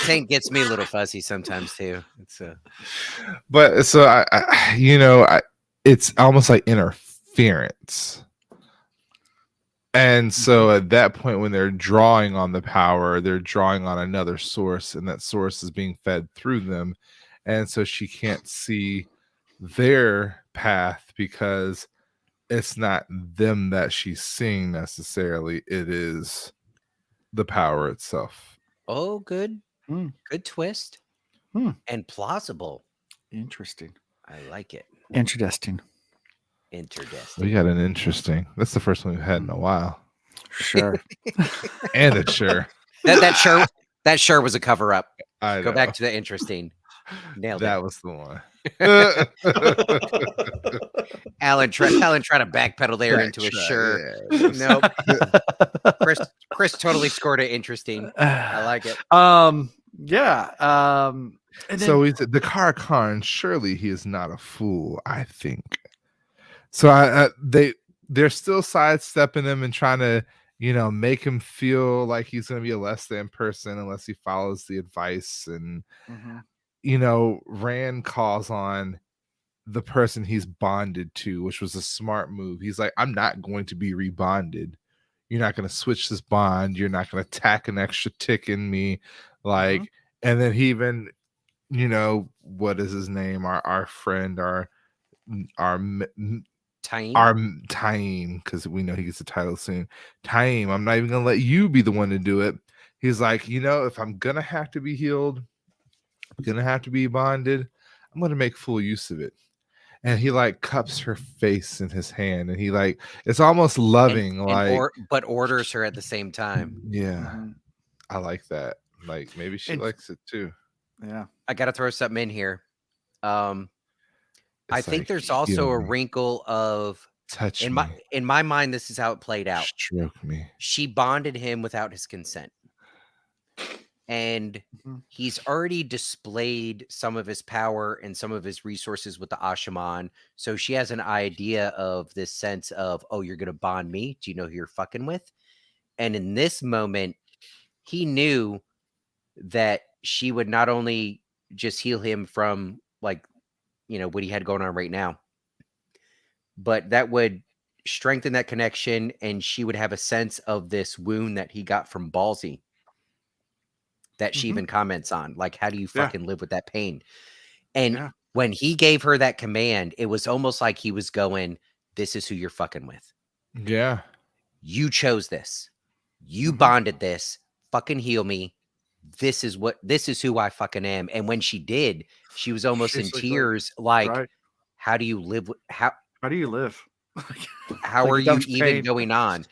taint gets me a little fuzzy sometimes too. It's but so I it's almost like interference. And so at that point, when they're drawing on the power, they're drawing on another source, and that source is being fed through them. And so she can't see their path because it's not them that she's seeing necessarily. It is the power itself. oh, good. Good twist. And plausible. Interesting. I like it. Interesting. We got an interesting. That's the first one we've had in a while. Sure. And it's sure. That sure was a cover up. I Go know. back to the interesting. Nailed That it. was the one. Alan tried to backpedal there into a sure. Nope. Chris totally scored it interesting. I like it. Yeah. And So he's the Khan. Surely he is not a fool, I think. So they're still sidestepping him and trying to, make him feel like he's going to be a less than person unless he follows the advice. And Rand calls on the person he's bonded to, which was a smart move. He's like, I'm not going to be rebonded. You're not going to switch this bond. You're not going to tack an extra tick in me. And then he even, what is his name? Our friend, our Taim, because we know he gets the title soon. Taim, I'm not even going to let you be the one to do it. He's like, if I'm going to have to be healed, I'm going to have to be bonded, I'm going to make full use of it. And he cups her face in his hand, and he it's almost loving, but orders her at the same time. Yeah. I like that. Maybe she likes it too. Yeah. I got to throw something in here. I think there's also a wrinkle of touch in my mind. This is how it played out. Stroke me. She bonded him without his consent. And he's already displayed some of his power and some of his resources with the Ashaman. So she has an idea of this sense of, oh, you're going to bond me. Do you know who you're fucking with? And in this moment, he knew that she would not only just heal him from what he had going on right now, but that would strengthen that connection. And she would have a sense of this wound that he got from Ballsy that she even comments on, how do you fucking live with that pain? And when he gave her that command, it was almost like he was going, this is who you're fucking with. Yeah. You chose this. You bonded this. Fucking heal me. This is who I fucking am. And when she did, she was almost in tears. How do you live? How do you live? How are you even going on?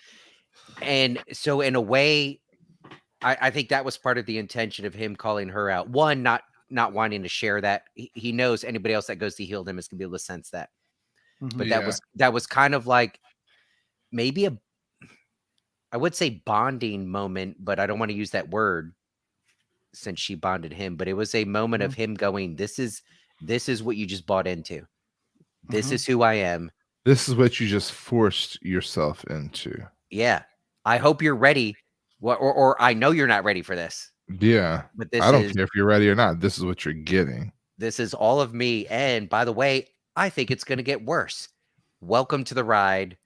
And so in a way, I think that was part of the intention of him calling her out. One, not wanting to share that. He knows anybody else that goes to heal them is going to be able to sense that. But that was kind of maybe I would say bonding moment, but I don't want to use that word since she bonded him. But it was a moment of him going, this is what you just bought into. This is who I am. This is what you just forced yourself into. Yeah. I hope you're ready. Or I know you're not ready for this. Yeah. But I don't care if you're ready or not. This is what you're getting. This is all of me. And by the way, I think it's going to get worse. welcome to the ride.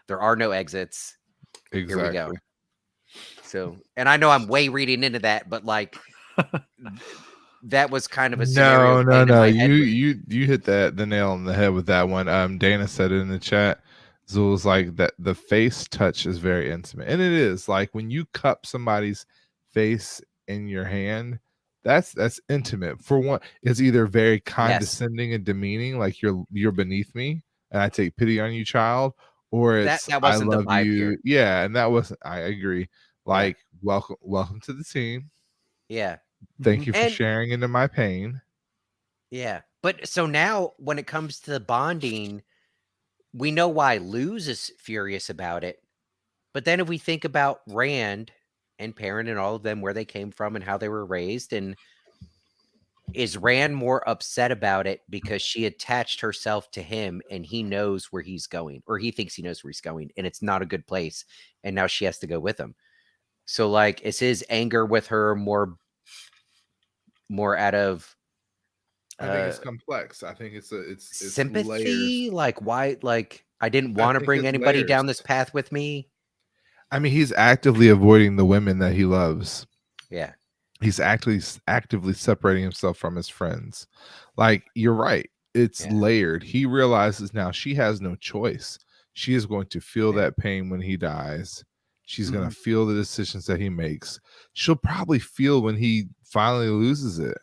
There are no exits. Here we go. Exactly. So, and I know I'm way reading into that, but like that was kind of a scenario. No. playing in my head. You hit the nail on the head with that one. Dana said it in the chat. Zul's like that the face touch is very intimate. And it is. Like when you cup somebody's face in your hand, that's intimate. For one, it's either very condescending and demeaning, like you're beneath me and I take pity on you, child, or it's That I wasn't the love vibe you. here. Yeah, and that wasn't, I agree. Like welcome to the team. Yeah. Thank you for And- sharing into my pain. Yeah. But so now when it comes to the bonding, we know why Luz is furious about it. But then if we think about Rand and Perrin and all of them, where they came from and how they were raised, and is Rand more upset about it because she attached herself to him and he knows where he's going, or he thinks he knows where he's going, and it's not a good place, and now she has to go with him. So like, is his anger with her more out of I think it's complex. I think it's sympathy? layers. Like why? Like I didn't want to think bring it's anybody layers. down this path with me. I mean, he's actively avoiding the women that he loves. Yeah. He's actively separating himself from his friends. Like, you're right. It's layered. He realizes now she has no choice. She is going to feel that pain when he dies. She's going to feel the decisions that he makes. She'll probably feel when he finally loses it.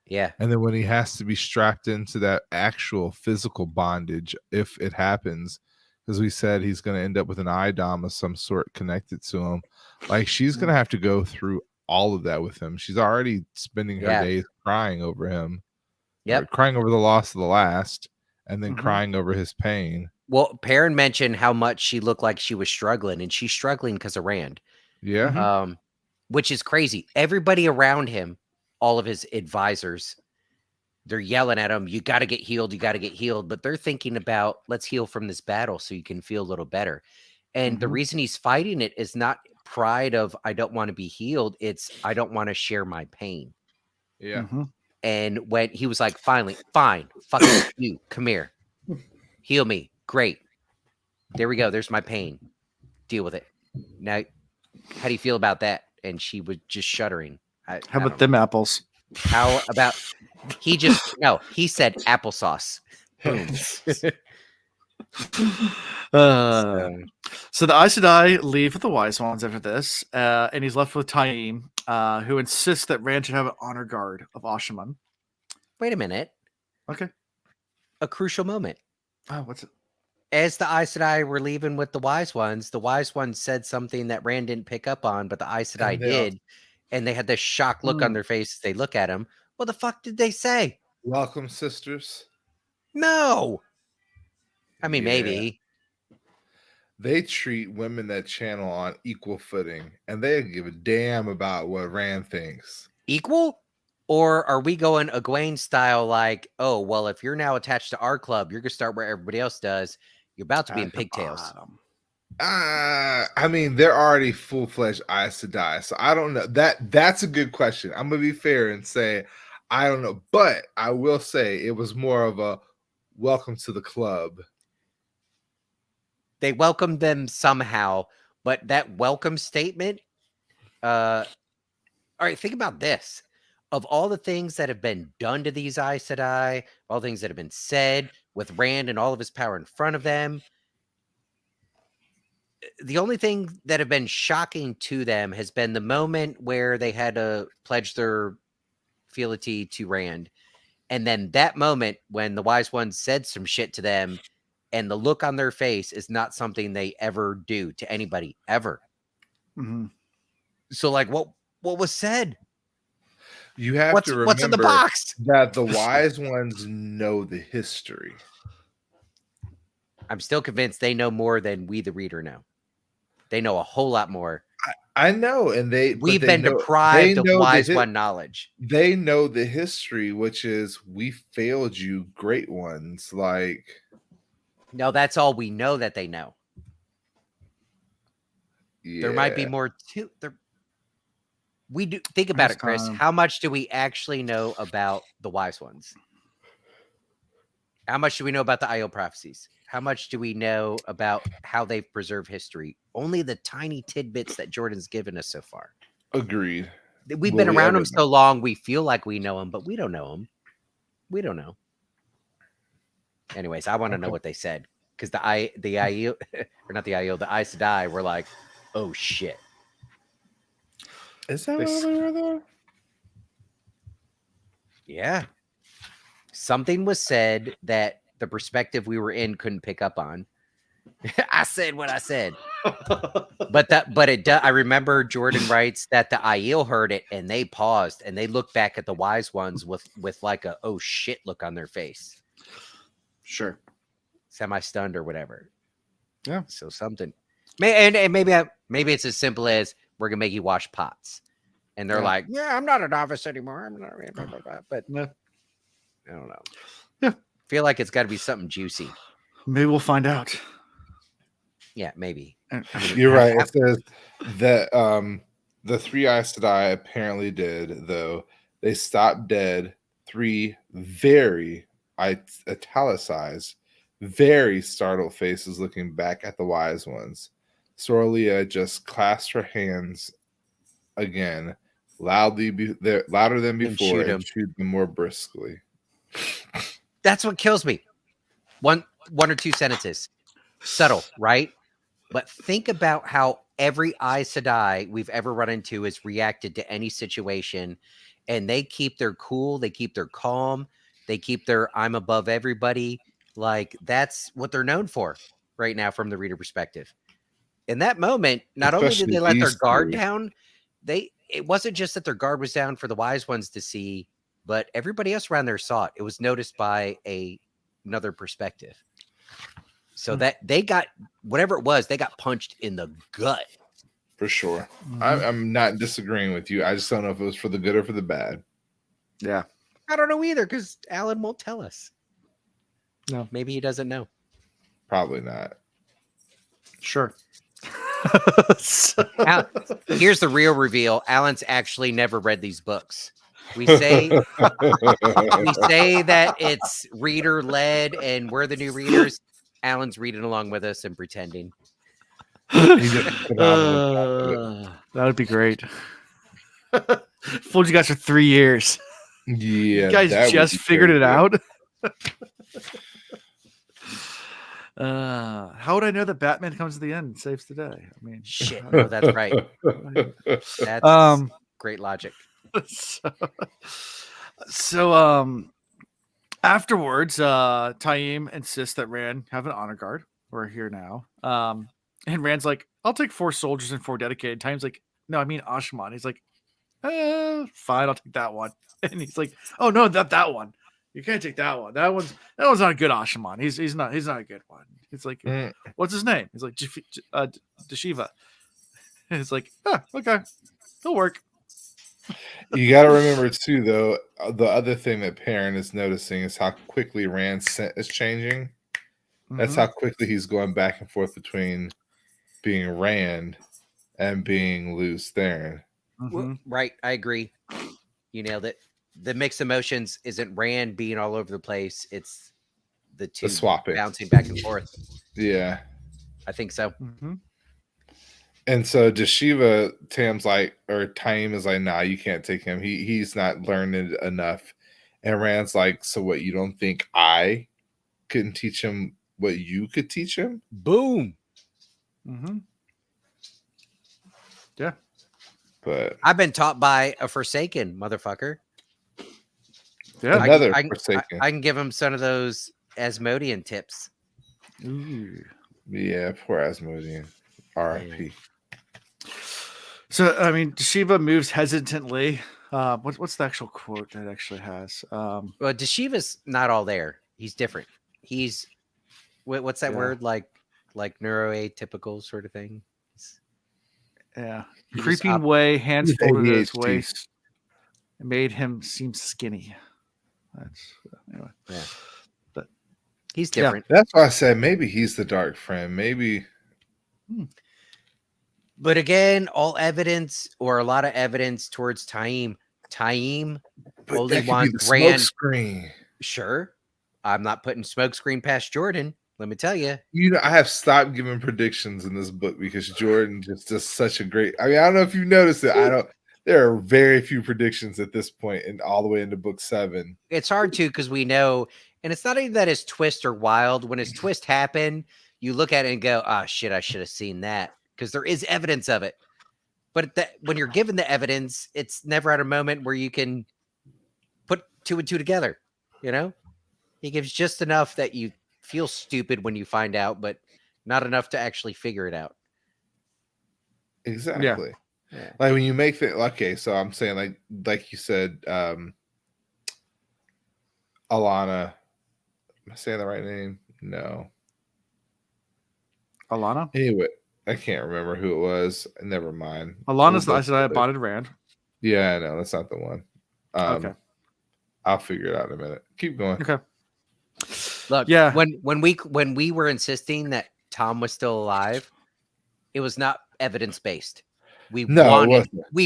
Yeah. And then when he has to be strapped into that actual physical bondage, if it happens, because we said he's going to end up with an IDOM of some sort connected to him. Like, she's going to have to go through all of that with him. She's already spending her days crying over him. Yep. Crying over the loss of the last, and then crying over his pain. Well, Perrin mentioned how much she looked like she was struggling, and she's struggling because of Rand. Yeah. Which is crazy. Everybody around him, all of his advisors, they're yelling at him, you got to get healed, you got to get healed. But they're thinking about, let's heal from this battle so you can feel a little better. And the reason he's fighting it is not pride of, I don't want to be healed. It's, I don't want to share my pain. Yeah. And when he was like, fine, fuck you, come here, heal me. Great. There we go. There's my pain. Deal with it. Now, how do you feel about that? And she was just shuddering. How about them apples? How about he said applesauce. Boom. So the Aes Sedai leave with the Wise Ones after this, and he's left with Taim, who insists that Rand should have an honor guard of Ashaman. Wait a minute. Okay. A crucial moment. Oh, what's it? As the Aes Sedai were leaving with the Wise Ones said something that Rand didn't pick up on, but the Aes Sedai did. And they had this shocked look on their face as they look at him. What the fuck did they say? Welcome, sisters. No. I mean, maybe. They treat women that channel on equal footing, and they give a damn about what Rand thinks. Equal? Or are we going Egwene style, like, oh, well, if you're now attached to our club, you're going to start where everybody else does. You're about to be in pigtails. I mean, they're already full-fledged Aes Sedai, so I don't know. That's a good question. I'm gonna be fair and say I don't know, but I will say it was more of a welcome to the club. They welcomed them somehow, but that welcome statement. All right, think about this. Of all the things that have been done to these Aes Sedai, all the things that have been said with Rand and all of his power in front of them, the only thing that have been shocking to them has been the moment where they had to pledge their fealty to Rand. And then that moment when the Wise Ones said some shit to them, and the look on their face is not something they ever do to anybody, ever. So, like, what was said? You have to remember what's in the box? That the Wise Ones know the history. I'm still convinced they know more than we, the reader, know. They know a whole lot more. I know, and we've been deprived of Wise One knowledge. They know the history, which is we failed you, great ones. Like, no, that's all we know that they know. There might be more to there. We do think about it, Chris. How much do we actually know about the Wise Ones? How much do we know about the Aiel prophecies? How much do we know about how they've preserved history? Only the tiny tidbits that Jordan's given us so far. Agreed. We've Will been we around ever him so long, we feel like we know him, but we don't know him. We don't know. Anyways, I want to know what they said because the Aiel, or not the Aiel, the Aes Sedai were like, oh shit. Is that what they were though? Yeah. Something was said that the perspective we were in couldn't pick up on. I said what I said. I remember Jordan writes that the Aiel heard it and they paused and they looked back at the wise ones with like a oh shit look on their face. Sure. Semi-stunned or whatever. Yeah. So something. And maybe it's as simple as we're gonna make you wash pots. And they're like, yeah, I'm not a novice anymore. I'm not blah, blah, blah. But I don't know. Yeah. Feel like it's gotta be something juicy. Maybe we'll find out. Yeah, maybe. You're right. It says that the 3 Aes Sedai apparently did, though. They stopped dead. 3 very, I italicized, very startled faces looking back at the wise ones. Soralia just clasped her hands again, louder than before, and chewed them more briskly. That's what kills me. One or two sentences. Subtle, right? But think about how every Aes Sedai we've ever run into has reacted to any situation, and they keep their cool, they keep their calm, they keep their I'm above everybody. Like that's what they're known for right now from the reader perspective. In that moment, not only did they let their guard down, it wasn't just that their guard was down for the wise ones to see, but everybody else around there saw it. It was noticed by another perspective. So that they got whatever it was, they got punched in the gut. For sure. I'm not disagreeing with you. I just don't know if it was for the good or for the bad. Yeah. I don't know either because Alan won't tell us. No. Maybe he doesn't know. Probably not. Sure. Here's the real reveal. Alan's actually never read these books. We say that it's reader led and we're the new readers. Alan's reading along with us and pretending. That would be great. Fooled you guys for 3 years. Yeah, you guys just figured it out. How would I know that Batman comes to the end and saves the day? I mean, shit. No, that's right. That's great logic. So afterwards, Taim insists that Rand have an honor guard. We're here now. And Rand's like, I'll take 4 soldiers and 4 dedicated. Taim's like, no, I mean Ashman. He's like, fine, I'll take that one. And he's like, oh no, that one. You can't take that one. That one's not a good Ashman. He's not a good one. It's like, what's his name? He's like Deshiva. And it's like, okay, it'll work. You got to remember too, though, the other thing that Perrin is noticing is how quickly Rand's scent is changing. That's how quickly he's going back and forth between being Rand and being Luce Theron. Right, I agree. You nailed it. The mixed emotions isn't Rand being all over the place. It's the two swapping, bouncing back and forth. Yeah, I think so. And so Deshiva, Taim is like, nah, you can't take him. He's not learned enough. And Rand's like, so what? You don't think I couldn't teach him what you could teach him? Boom. Yeah. But I've been taught by a Forsaken motherfucker. Yeah, another Forsaken. I can give him some of those Asmodean tips. Ooh. Yeah, poor Asmodean. R.I.P. So I mean, Deshiva moves hesitantly. What's the actual quote that actually has? Well, Deshiva's not all there. He's different. He's what's that word? Like neuroatypical sort of thing. Yeah, creeping way, hands folded at his waist. It made him seem skinny. That's anyway. Yeah, but he's different. Yeah. That's why I said maybe he's the dark friend. Maybe. But again, all evidence or a lot of evidence towards Taim. Taim only wants Rand. Screen. Sure. I'm not putting smokescreen past Jordan. Let me tell you. You know, I have stopped giving predictions in this book because Jordan just does such a great. I mean, I don't know if you've noticed it. I don't. There are very few predictions at this point, and all the way into book 7. It's hard to because we know, and it's not even that his twist are wild. When his twist happened, you look at it and go, "Ah, shit, I should have seen that," because there is evidence of it. But when you're given the evidence, it's never at a moment where you can put 2 and 2 together. You know, he gives just enough that you feel stupid when you find out, but not enough to actually figure it out. Exactly. Yeah. Like when you make the okay, so I'm saying like you said, Alana. Am I saying the right name? No. Alana? Anyway, I can't remember who it was. Never mind. Alana's the We'll Aes Sedai bonded Rand. Yeah, I know. That's not the one. Okay. I'll figure it out in a minute. Keep going. Okay. Look, Yeah. when we were insisting that Tom was still alive, it was not evidence based. We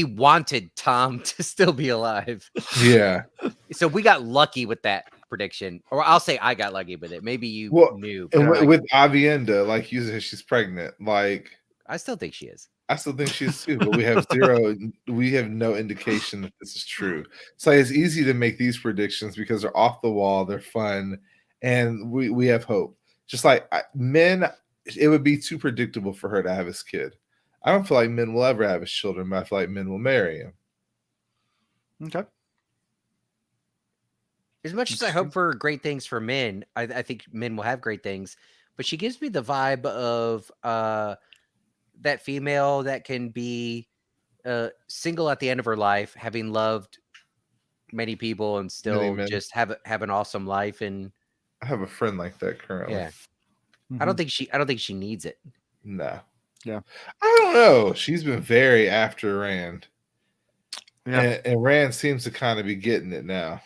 wanted Tom to still be alive. Yeah. So we got lucky with that prediction, or I'll say I got lucky with it. Maybe you knew. And but with Avienda, like you said, she's pregnant. Like I still think she is. I still think she's too, but we have no indication that this is true. So it's easy to make these predictions because they're off the wall, they're fun, and we have hope. Just like men, it would be too predictable for her to have his kid. I don't feel like men will ever have his children, but I feel like men will marry him. Okay. As much as I hope for great things for men, I think men will have great things. But she gives me the vibe of that female that can be single at the end of her life, having loved many people and still just have an awesome life. And I have a friend like that currently. Yeah. Mm-hmm. I don't think she needs it. No. Yeah. I don't know. She's been very after Rand. Yeah. And Rand seems to kind of be getting it now.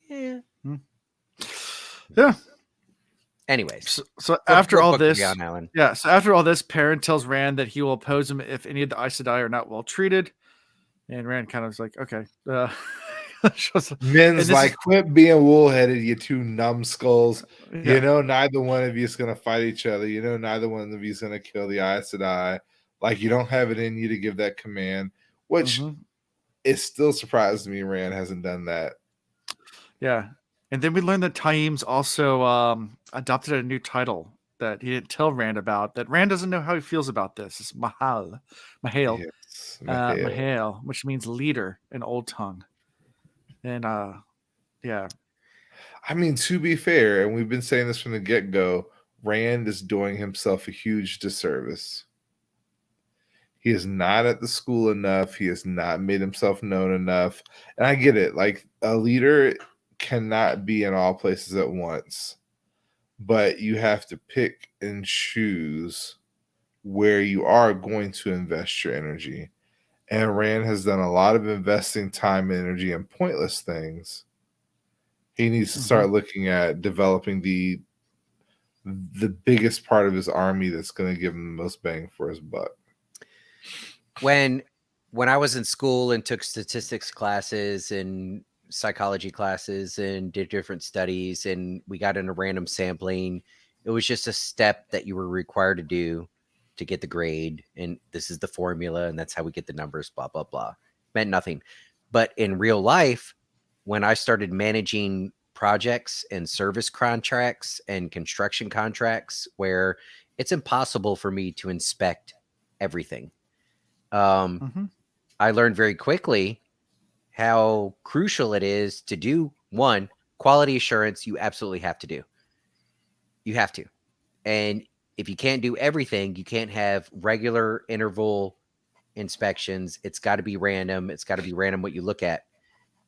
Yeah. Yeah. Anyways. So after all this, so after all this, Perrin tells Rand that he will oppose him if any of the Aes Sedai are not well treated. And Rand kind of was like, okay. Men's like, quit being wool-headed, you two numbskulls. Yeah. You know, neither one of you is going to fight each other. You know, neither one of you is going to kill the Aes Sedai. Like, you don't have it in you to give that command, which it still surprises me Rand hasn't done that. Yeah. And then we learned that Taim's also adopted a new title that he didn't tell Rand about, that Rand doesn't know how he feels about this. It's Mahal, Yes, Mahal, which means leader in Old Tongue. And yeah. I mean, to be fair, and we've been saying this from the get-go, Rand is doing himself a huge disservice. He is not at the school enough. He has not made himself known enough. And I get it. Like, a leader cannot be in all places at once. But you have to pick and choose where you are going to invest your energy. And Rand has done a lot of investing time and energy in pointless things. He needs to start looking at developing the biggest part of his army that's going to give him the most bang for his buck. When I was in school and took statistics classes and psychology classes and did different studies, and we got into random sampling, it was just a step that you were required to do to get the grade, and this is the formula, and that's how we get the numbers, blah blah blah. Meant nothing. But in real life, when I started managing projects and service contracts and construction contracts where it's impossible for me to inspect everything, I learned very quickly how crucial it is to do one, quality assurance. You absolutely have to do. You have to. And if you can't do everything, you can't have regular interval inspections. It's got to be random. It's got to be random what you look at.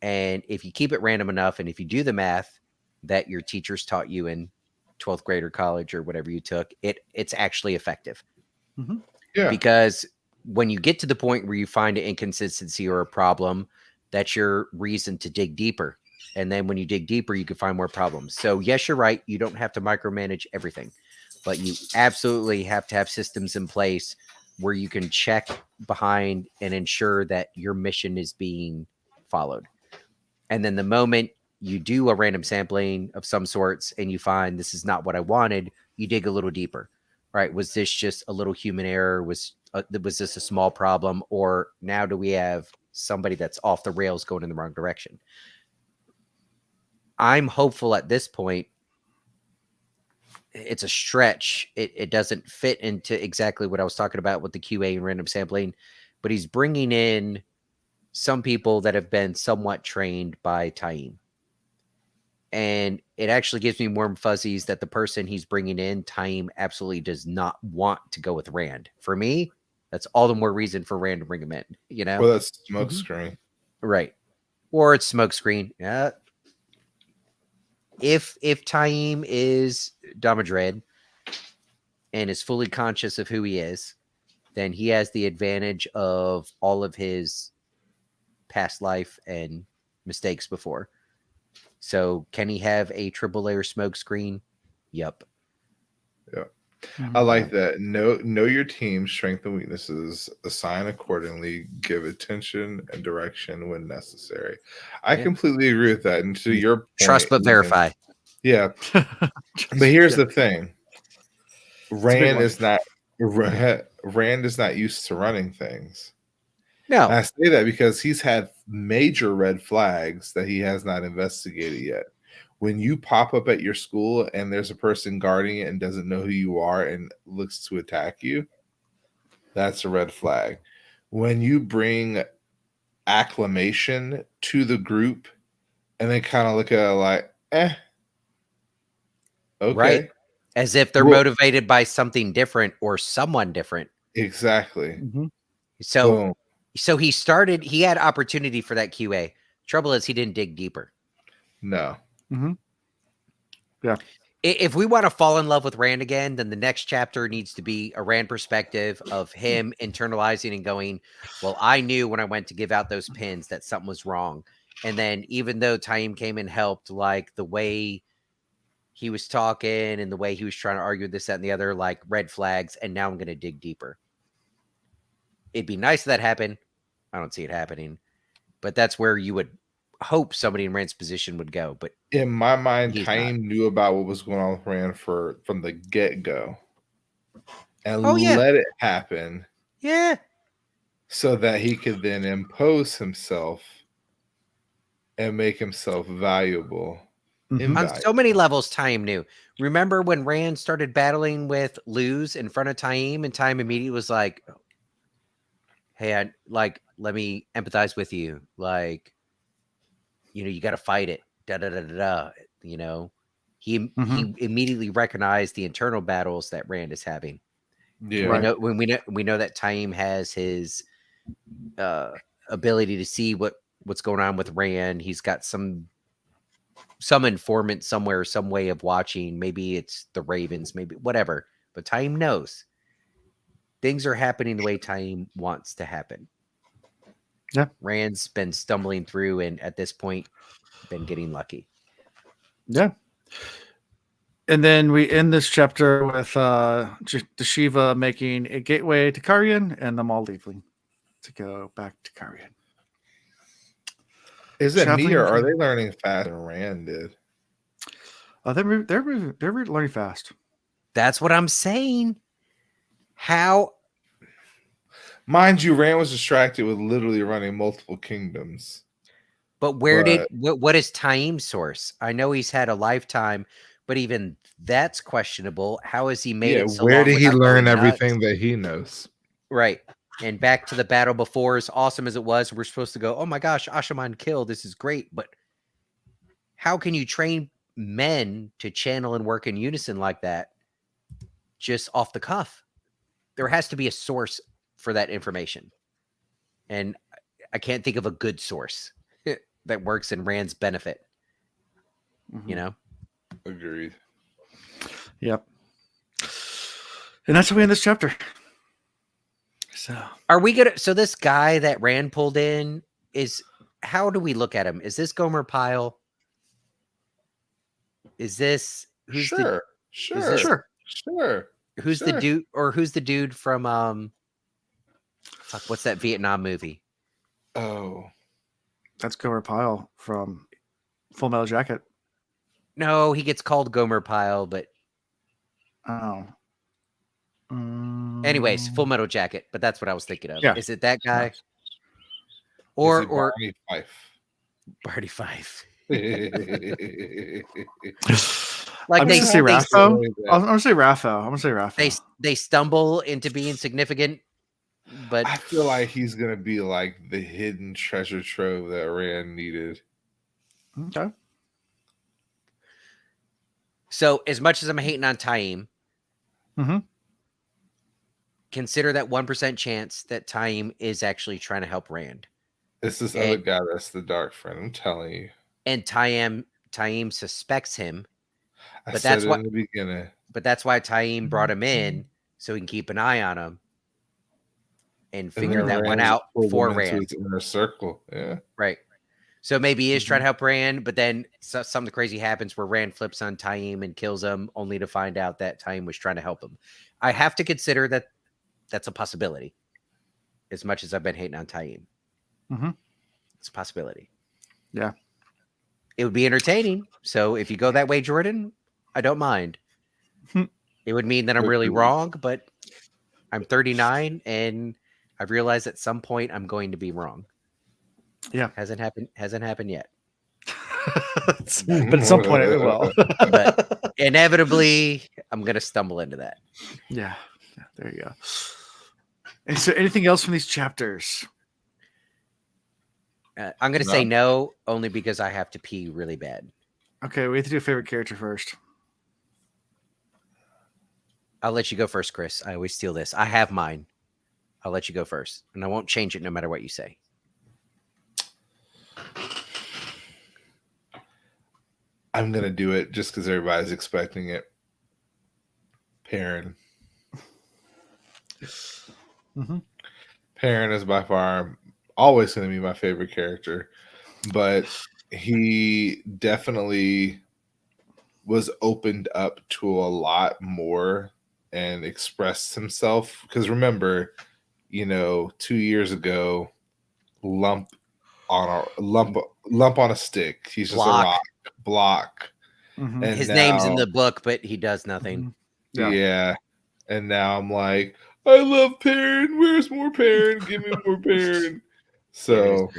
And if you keep it random enough, and if you do the math that your teachers taught you in 12th grade or college or whatever you took, it's actually effective. Yeah. Because when you get to the point where you find an inconsistency or a problem, that's your reason to dig deeper. And then when you dig deeper, you can find more problems. So yes, you're right. You don't have to micromanage everything, but you absolutely have to have systems in place where you can check behind and ensure that your mission is being followed. And then the moment you do a random sampling of some sorts and you find this is not what I wanted, you dig a little deeper, right? Was this just a little human error? Was this a small problem? Or now do we have somebody that's off the rails going in the wrong direction? I'm hopeful at this point. It's a stretch. It doesn't fit into exactly what I was talking about with the QA and random sampling, but he's bringing in some people that have been somewhat trained by Taim. And it actually gives me warm fuzzies that the person he's bringing in, Taim, absolutely does not want to go with Rand. For me, that's all the more reason for Rand to bring him in, you know? Well, that's smokescreen. Right. Or it's smokescreen. Yeah. If Taim is Damadred and is fully conscious of who he is, then he has the advantage of all of his past life and mistakes before. So can he have a triple layer smokescreen? Yep. Yeah. I like that. Know your team's strengths and weaknesses, assign accordingly, give attention and direction when necessary. I completely agree with that. And to your point, trust but verify. Yeah. But here's the thing. Rand is not used to running things. No. And I say that because he's had major red flags that he has not investigated yet. When you pop up at your school and there's a person guarding it and doesn't know who you are and looks to attack you, that's a red flag. When you bring acclamation to the group and they kind of look at it like, okay. Right. As if they're motivated by something different or someone different. Exactly. So he had opportunity for that QA. Trouble is he didn't dig deeper. No. Yeah. If we want to fall in love with Rand again, then the next chapter needs to be a Rand perspective of him internalizing and going, well, I knew when I went to give out those pins that something was wrong. And then even though Taim came and helped, like the way he was talking and the way he was trying to argue this, that, and the other, like red flags. And now I'm going to dig deeper. It'd be nice if that happened. I don't see it happening, but that's where you would hope somebody in Rand's position would go. But in my mind, Taim knew about what was going on with Rand from the get-go and let it happen. Yeah. So that he could then impose himself and make himself valuable. On so many levels, Taim knew. Remember when Rand started battling with Luz in front of Taim, and Taim immediately was like, hey, let me empathize with you. Like, you got to fight it. He immediately recognized the internal battles that Rand is having. Yeah, we know that Taim has his ability to see what's going on with Rand. He's got some informant somewhere, some way of watching. Maybe it's the Ravens, maybe whatever. But Taim knows things are happening the way Taim wants to happen. Yeah, Rand's been stumbling through, and at this point, been getting lucky. Yeah. And then we end this chapter with Dashiva making a gateway to Karyan and them all leaving to go back to Karyan. Is it me or are they learning faster than Rand did? They're learning fast. That's what I'm saying. How? Mind you, Rand was distracted with literally running multiple kingdoms. But what is Taim's source? I know he's had a lifetime, but even that's questionable. How has he made it so where long did he learn everything that he knows? Right. And back to the battle before, as awesome as it was, we're supposed to go, oh my gosh, Ashaman killed. This is great. But how can you train men to channel and work in unison like that just off the cuff? There has to be a source for that information. And I can't think of a good source that works in Rand's benefit. Agreed. Yep. And that's how we end this chapter. So are we gonna? So this guy that Rand pulled in how do we look at him? Is this Gomer Pyle? Is this who's sure? Who's the dude, or who's the dude from what's that Vietnam movie? Oh, that's Gomer Pyle from Full Metal Jacket. No, he gets called Gomer Pyle, but Oh. anyways, Full Metal Jacket. But that's what I was thinking of. Yeah. Is it that guy? Is Or it Barney Fife? Barty Fife? Like I'm they gonna say they- Rapho. I'm gonna say Rapho. I'm gonna say Rapho. They stumble into being significant, but I feel like he's gonna be like the hidden treasure trove that Rand needed. Okay. so as much as I'm hating on Taim, Mm-hmm. consider that 1% chance that Taim is actually trying to help Rand. It's this other guy that's the dark friend. I'm telling you. And Taim suspects him, I But said that's it what- in the beginning. but that's why Taim brought him in so he can keep an eye on him and figure then that one Rand out pulled for him into Rand. his inner circle. Yeah. Right. So maybe he is trying to help Rand, but then something crazy happens where Rand flips on Taim and kills him, only to find out that Taim was trying to help him. I have to consider that that's a possibility. As much as I've been hating on Taim, it's a possibility. Yeah. It would be entertaining. So if you go that way, Jordan, I don't mind. It would mean that I'm really wrong, but I'm 39 and I've realized at some point I'm going to be wrong. Yeah. Hasn't happened yet. But at some point it will. But inevitably, I'm going to stumble into that. Yeah. There you go. Is there anything else from these chapters? I'm going to say no, only because I have to pee really bad. Okay, we have to do a favorite character first. I'll let you go first, Chris. I always steal this. I have mine. I'll let you go first, and I won't change it no matter what you say. I'm gonna do it just because everybody's expecting it. Perrin. Perrin is by far always going to be my favorite character, but he definitely was opened up to a lot more and expressed himself. Because remember, 2 years ago, lump on a stick. He's just a block. And his name's in the book, but he does nothing. Yeah. And now I'm like, I love Perrin. Where's more Perrin? Give me more Perrin. So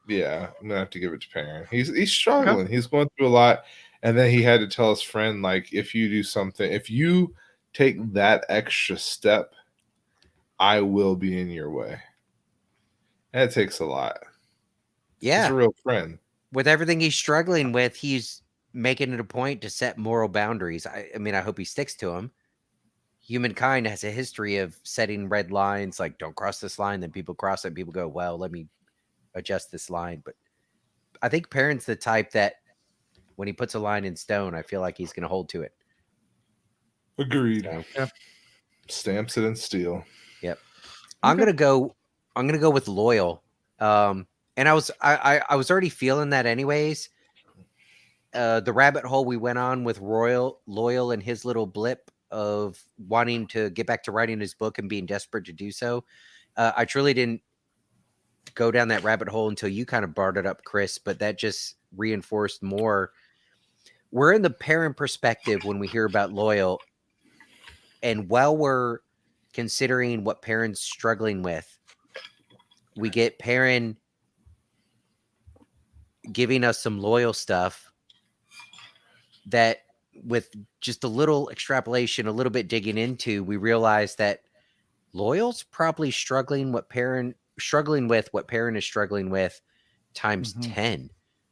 yeah, I'm gonna have to give it to Perrin. He's struggling. He's going through a lot. And then he had to tell his friend, like, if you do something, if you take that extra step, I will be in your way. And it takes a lot. Yeah. He's a real friend. With everything he's struggling with, he's making it a point to set moral boundaries. I mean, I hope he sticks to them. Humankind has a history of setting red lines, like don't cross this line. Then people cross it and people go, well, let me adjust this line. But I think Perrin's the type that when he puts a line in stone, I feel like he's going to hold to it. Agreed. So, yeah. Stamps it in steel. Yep. I'm going to go with Loyal. And I was already feeling that anyways. The rabbit hole we went on with Loyal and his little blip of wanting to get back to writing his book and being desperate to do so. I truly didn't go down that rabbit hole until you kind of brought it up, Chris, but that just reinforced more. We're in the Perrin perspective when we hear about Loyal. And while we're considering what Perrin's struggling with, we get Perrin giving us some Loyal stuff that with just a little extrapolation, a little bit digging into, we realize that Loyal's probably struggling with what Perrin is struggling with times 10.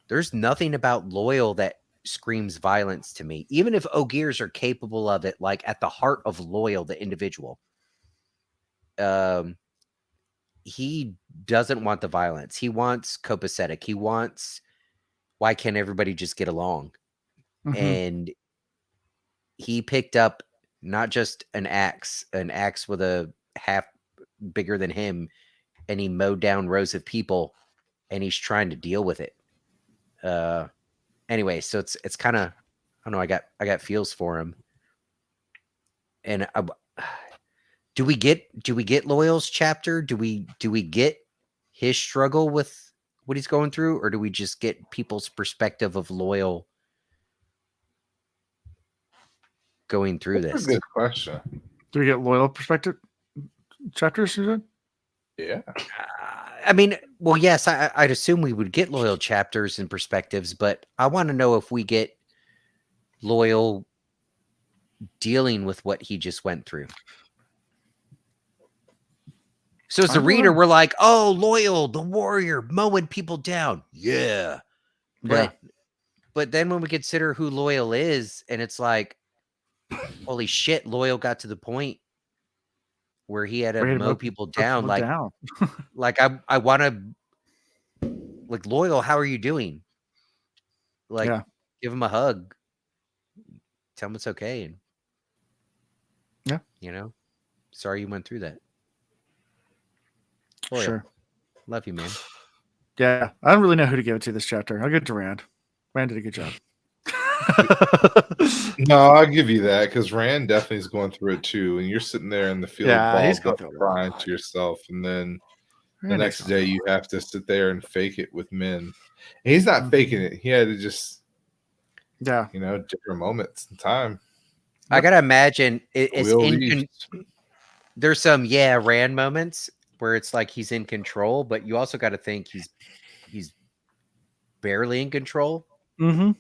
There's nothing about Loyal that screams violence to me, even if Ogiers are capable of it. Like at the heart of Loyal, the individual, he doesn't want the violence. He wants copacetic. He wants, why can't everybody just get along? And he picked up not just an axe with a half bigger than him, and he mowed down rows of people, and he's trying to deal with it. Anyway, so it's kind of, I don't know, I got feels for him. And do we get Loyal's chapter? Do we get his struggle with what he's going through, or do we just get people's perspective of Loyal going through That's this? a good question. Do we get Loyal perspective chapters? You said? Yeah. I mean, well, yes, I'd assume we would get Loyal chapters and perspectives, but I want to know if we get Loyal dealing with what he just went through. So as a reader, we're like, oh, Loyal, the warrior, mowing people down. Yeah. But then when we consider who Loyal is, and it's like, holy shit, Loyal got to the point where he had to mow people down. Like I want to, like, Loyal, how are you doing? Like, give him a hug. Tell him it's okay. And, you know, sorry you went through that. Loyal. Sure. Love you, man. Yeah. I don't really know who to give it to this chapter. I'll give it to Rand. Rand did a good job. No, I'll give you that because Rand definitely is going through it too. And you're sitting there in the field, balled up, crying to yourself. And then the next day you have to sit there and fake it with men. And he's not faking it. He had to just, you know, different moments in time. I got to imagine there's some, Rand moments where it's like he's in control, but you also got to think he's barely in control. Mm-hmm.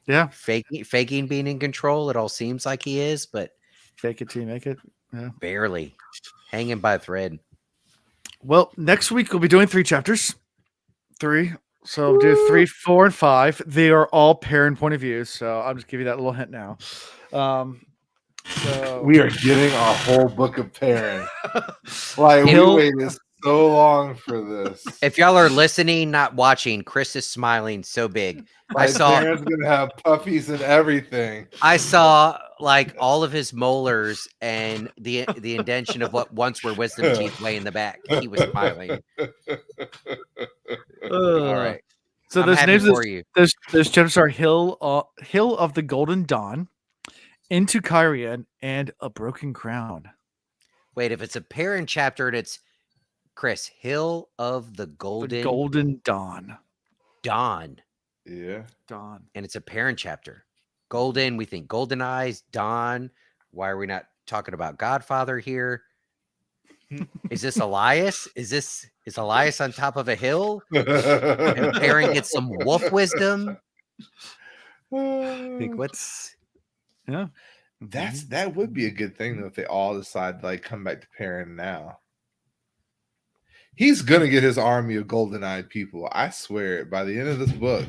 Yeah. Faking being in control. It all seems like he is, but fake it till you make it. Yeah. Barely. Hanging by a thread. Well, next week we'll be doing 3 chapters. 3. So we'll do 3, 4, and 5. They are all Perrin point of views. So I'll just give you that little hint now. So we are getting our whole book of Perrin. Like we waited so long for this. If y'all are listening, not watching, Chris is smiling so big. I saw Perrin's gonna have puppies and everything. I saw like all of his molars and the indentation of what once were wisdom teeth way in the back. He was smiling. All right. So those names those chapters are Hill of the Golden Dawn, Into Kyrian, and A Broken Crown. Wait, if it's a Perrin chapter and it's Chris, Hill of the Golden Dawn. Dawn. Yeah. Dawn. And it's a Perrin chapter. Golden, we think Golden Eyes, Dawn. Why are we not talking about Godfather here? Is this Elias? Is Elias on top of a hill? And Perrin gets some wolf wisdom? Think what's that would be a good thing though if they all decide to like come back to Perrin now. He's gonna get his army of golden-eyed people. I swear it by the end of this book.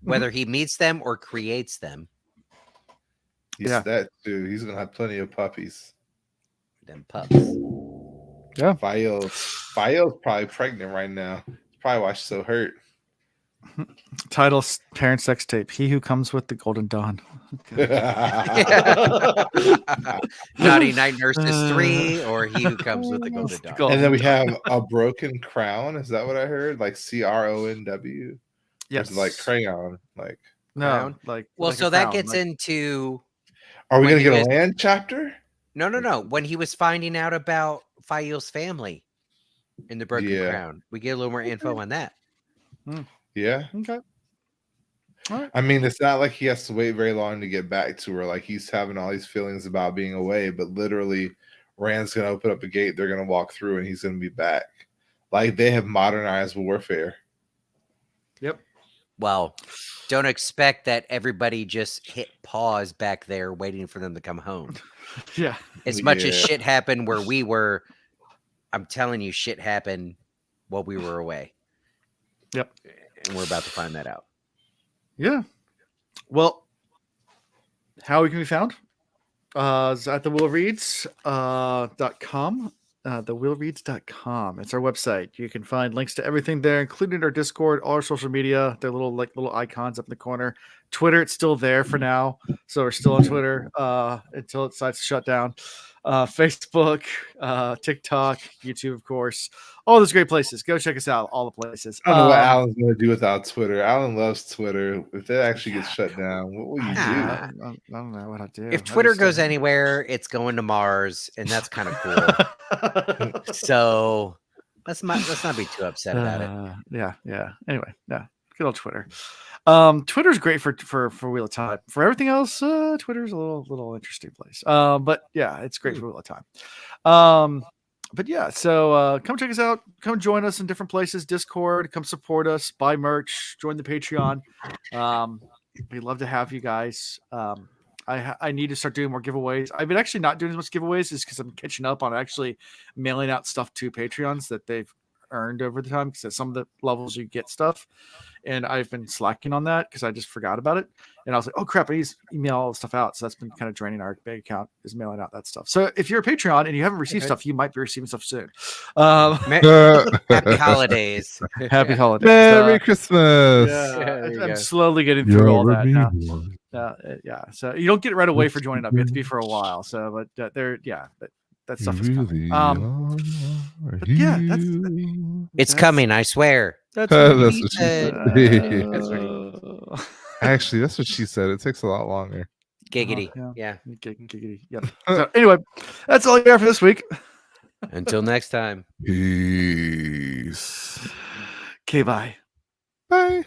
Whether he meets them or creates them. Yes, that too. He's gonna have plenty of puppies. Them pups. Yeah. Fael's probably pregnant right now. That's probably why she's so hurt. Title Perrin sex tape. He who comes with the Golden Dawn. Naughty Night Nurses 3 or He Who Comes with the Golden Dawn. And then we have A Broken Crown. Is that what I heard? Like CRONW? Yes. Like crayon. Like no, crown? like well, like so that gets into. Are we gonna get a land chapter? No. When he was finding out about Fael's family in the Broken Crown, we get a little more info on that. Yeah. Okay. All right. I mean, it's not like he has to wait very long to get back to her. Like he's having all these feelings about being away, but literally, Rand's gonna open up a gate. They're gonna walk through, and he's gonna be back. Like they have modernized warfare. Yep. Well, don't expect that everybody just hit pause back there waiting for them to come home. Yeah. As much as shit happened where we were, I'm telling you, shit happened while we were away. Yep. And we're about to find that out. Yeah. Well, how we can be found? Is at thewillreads.com. Thewillreads.com. It's our website. You can find links to everything there, including our Discord, all our social media. They're little icons up in the corner. Twitter, it's still there for now. So we're still on Twitter until it decides to shut down. Facebook, TikTok, YouTube, of course. All those great places. Go check us out. All the places. I don't know what Alan's going to do without Twitter. Alan loves Twitter. If that actually gets shut down, what will you do? I don't know what I do. If Twitter goes anywhere, it's going to Mars, and that's kind of cool. So Let's not be too upset about it. Yeah. Anyway, yeah. Good old Twitter. Twitter's great for Wheel of Time. For everything else, Twitter's a little interesting place. But yeah, it's great for Wheel of Time. But yeah, so come check us out. Come join us in different places. Discord. Come support us. Buy merch. Join the Patreon. We'd love to have you guys. I need to start doing more giveaways. I've been actually not doing as much giveaways is because I'm catching up on actually mailing out stuff to Patreons that they've earned over the time, because at some of the levels you get stuff, and I've been slacking on that because I just forgot about it, and I was like, oh crap, I need to email all the stuff out. So that's been kind of draining our bank account, is mailing out that stuff. So if you're a Patreon and you haven't received stuff, you might be receiving stuff soon. Happy holidays. Happy holidays. Merry Christmas. I'm slowly getting through all that now. So you don't get it right away for joining up. You have to be for a while. So, but that stuff is coming. But yeah, It's coming. I swear. That's That's what what he she said. said. That's what Actually, that's what she said. It takes a lot longer. Giggity. Yeah. Yeah. Giggity. Yep. So anyway, that's all you got for this week. Until next time. Peace. Okay, bye. Bye.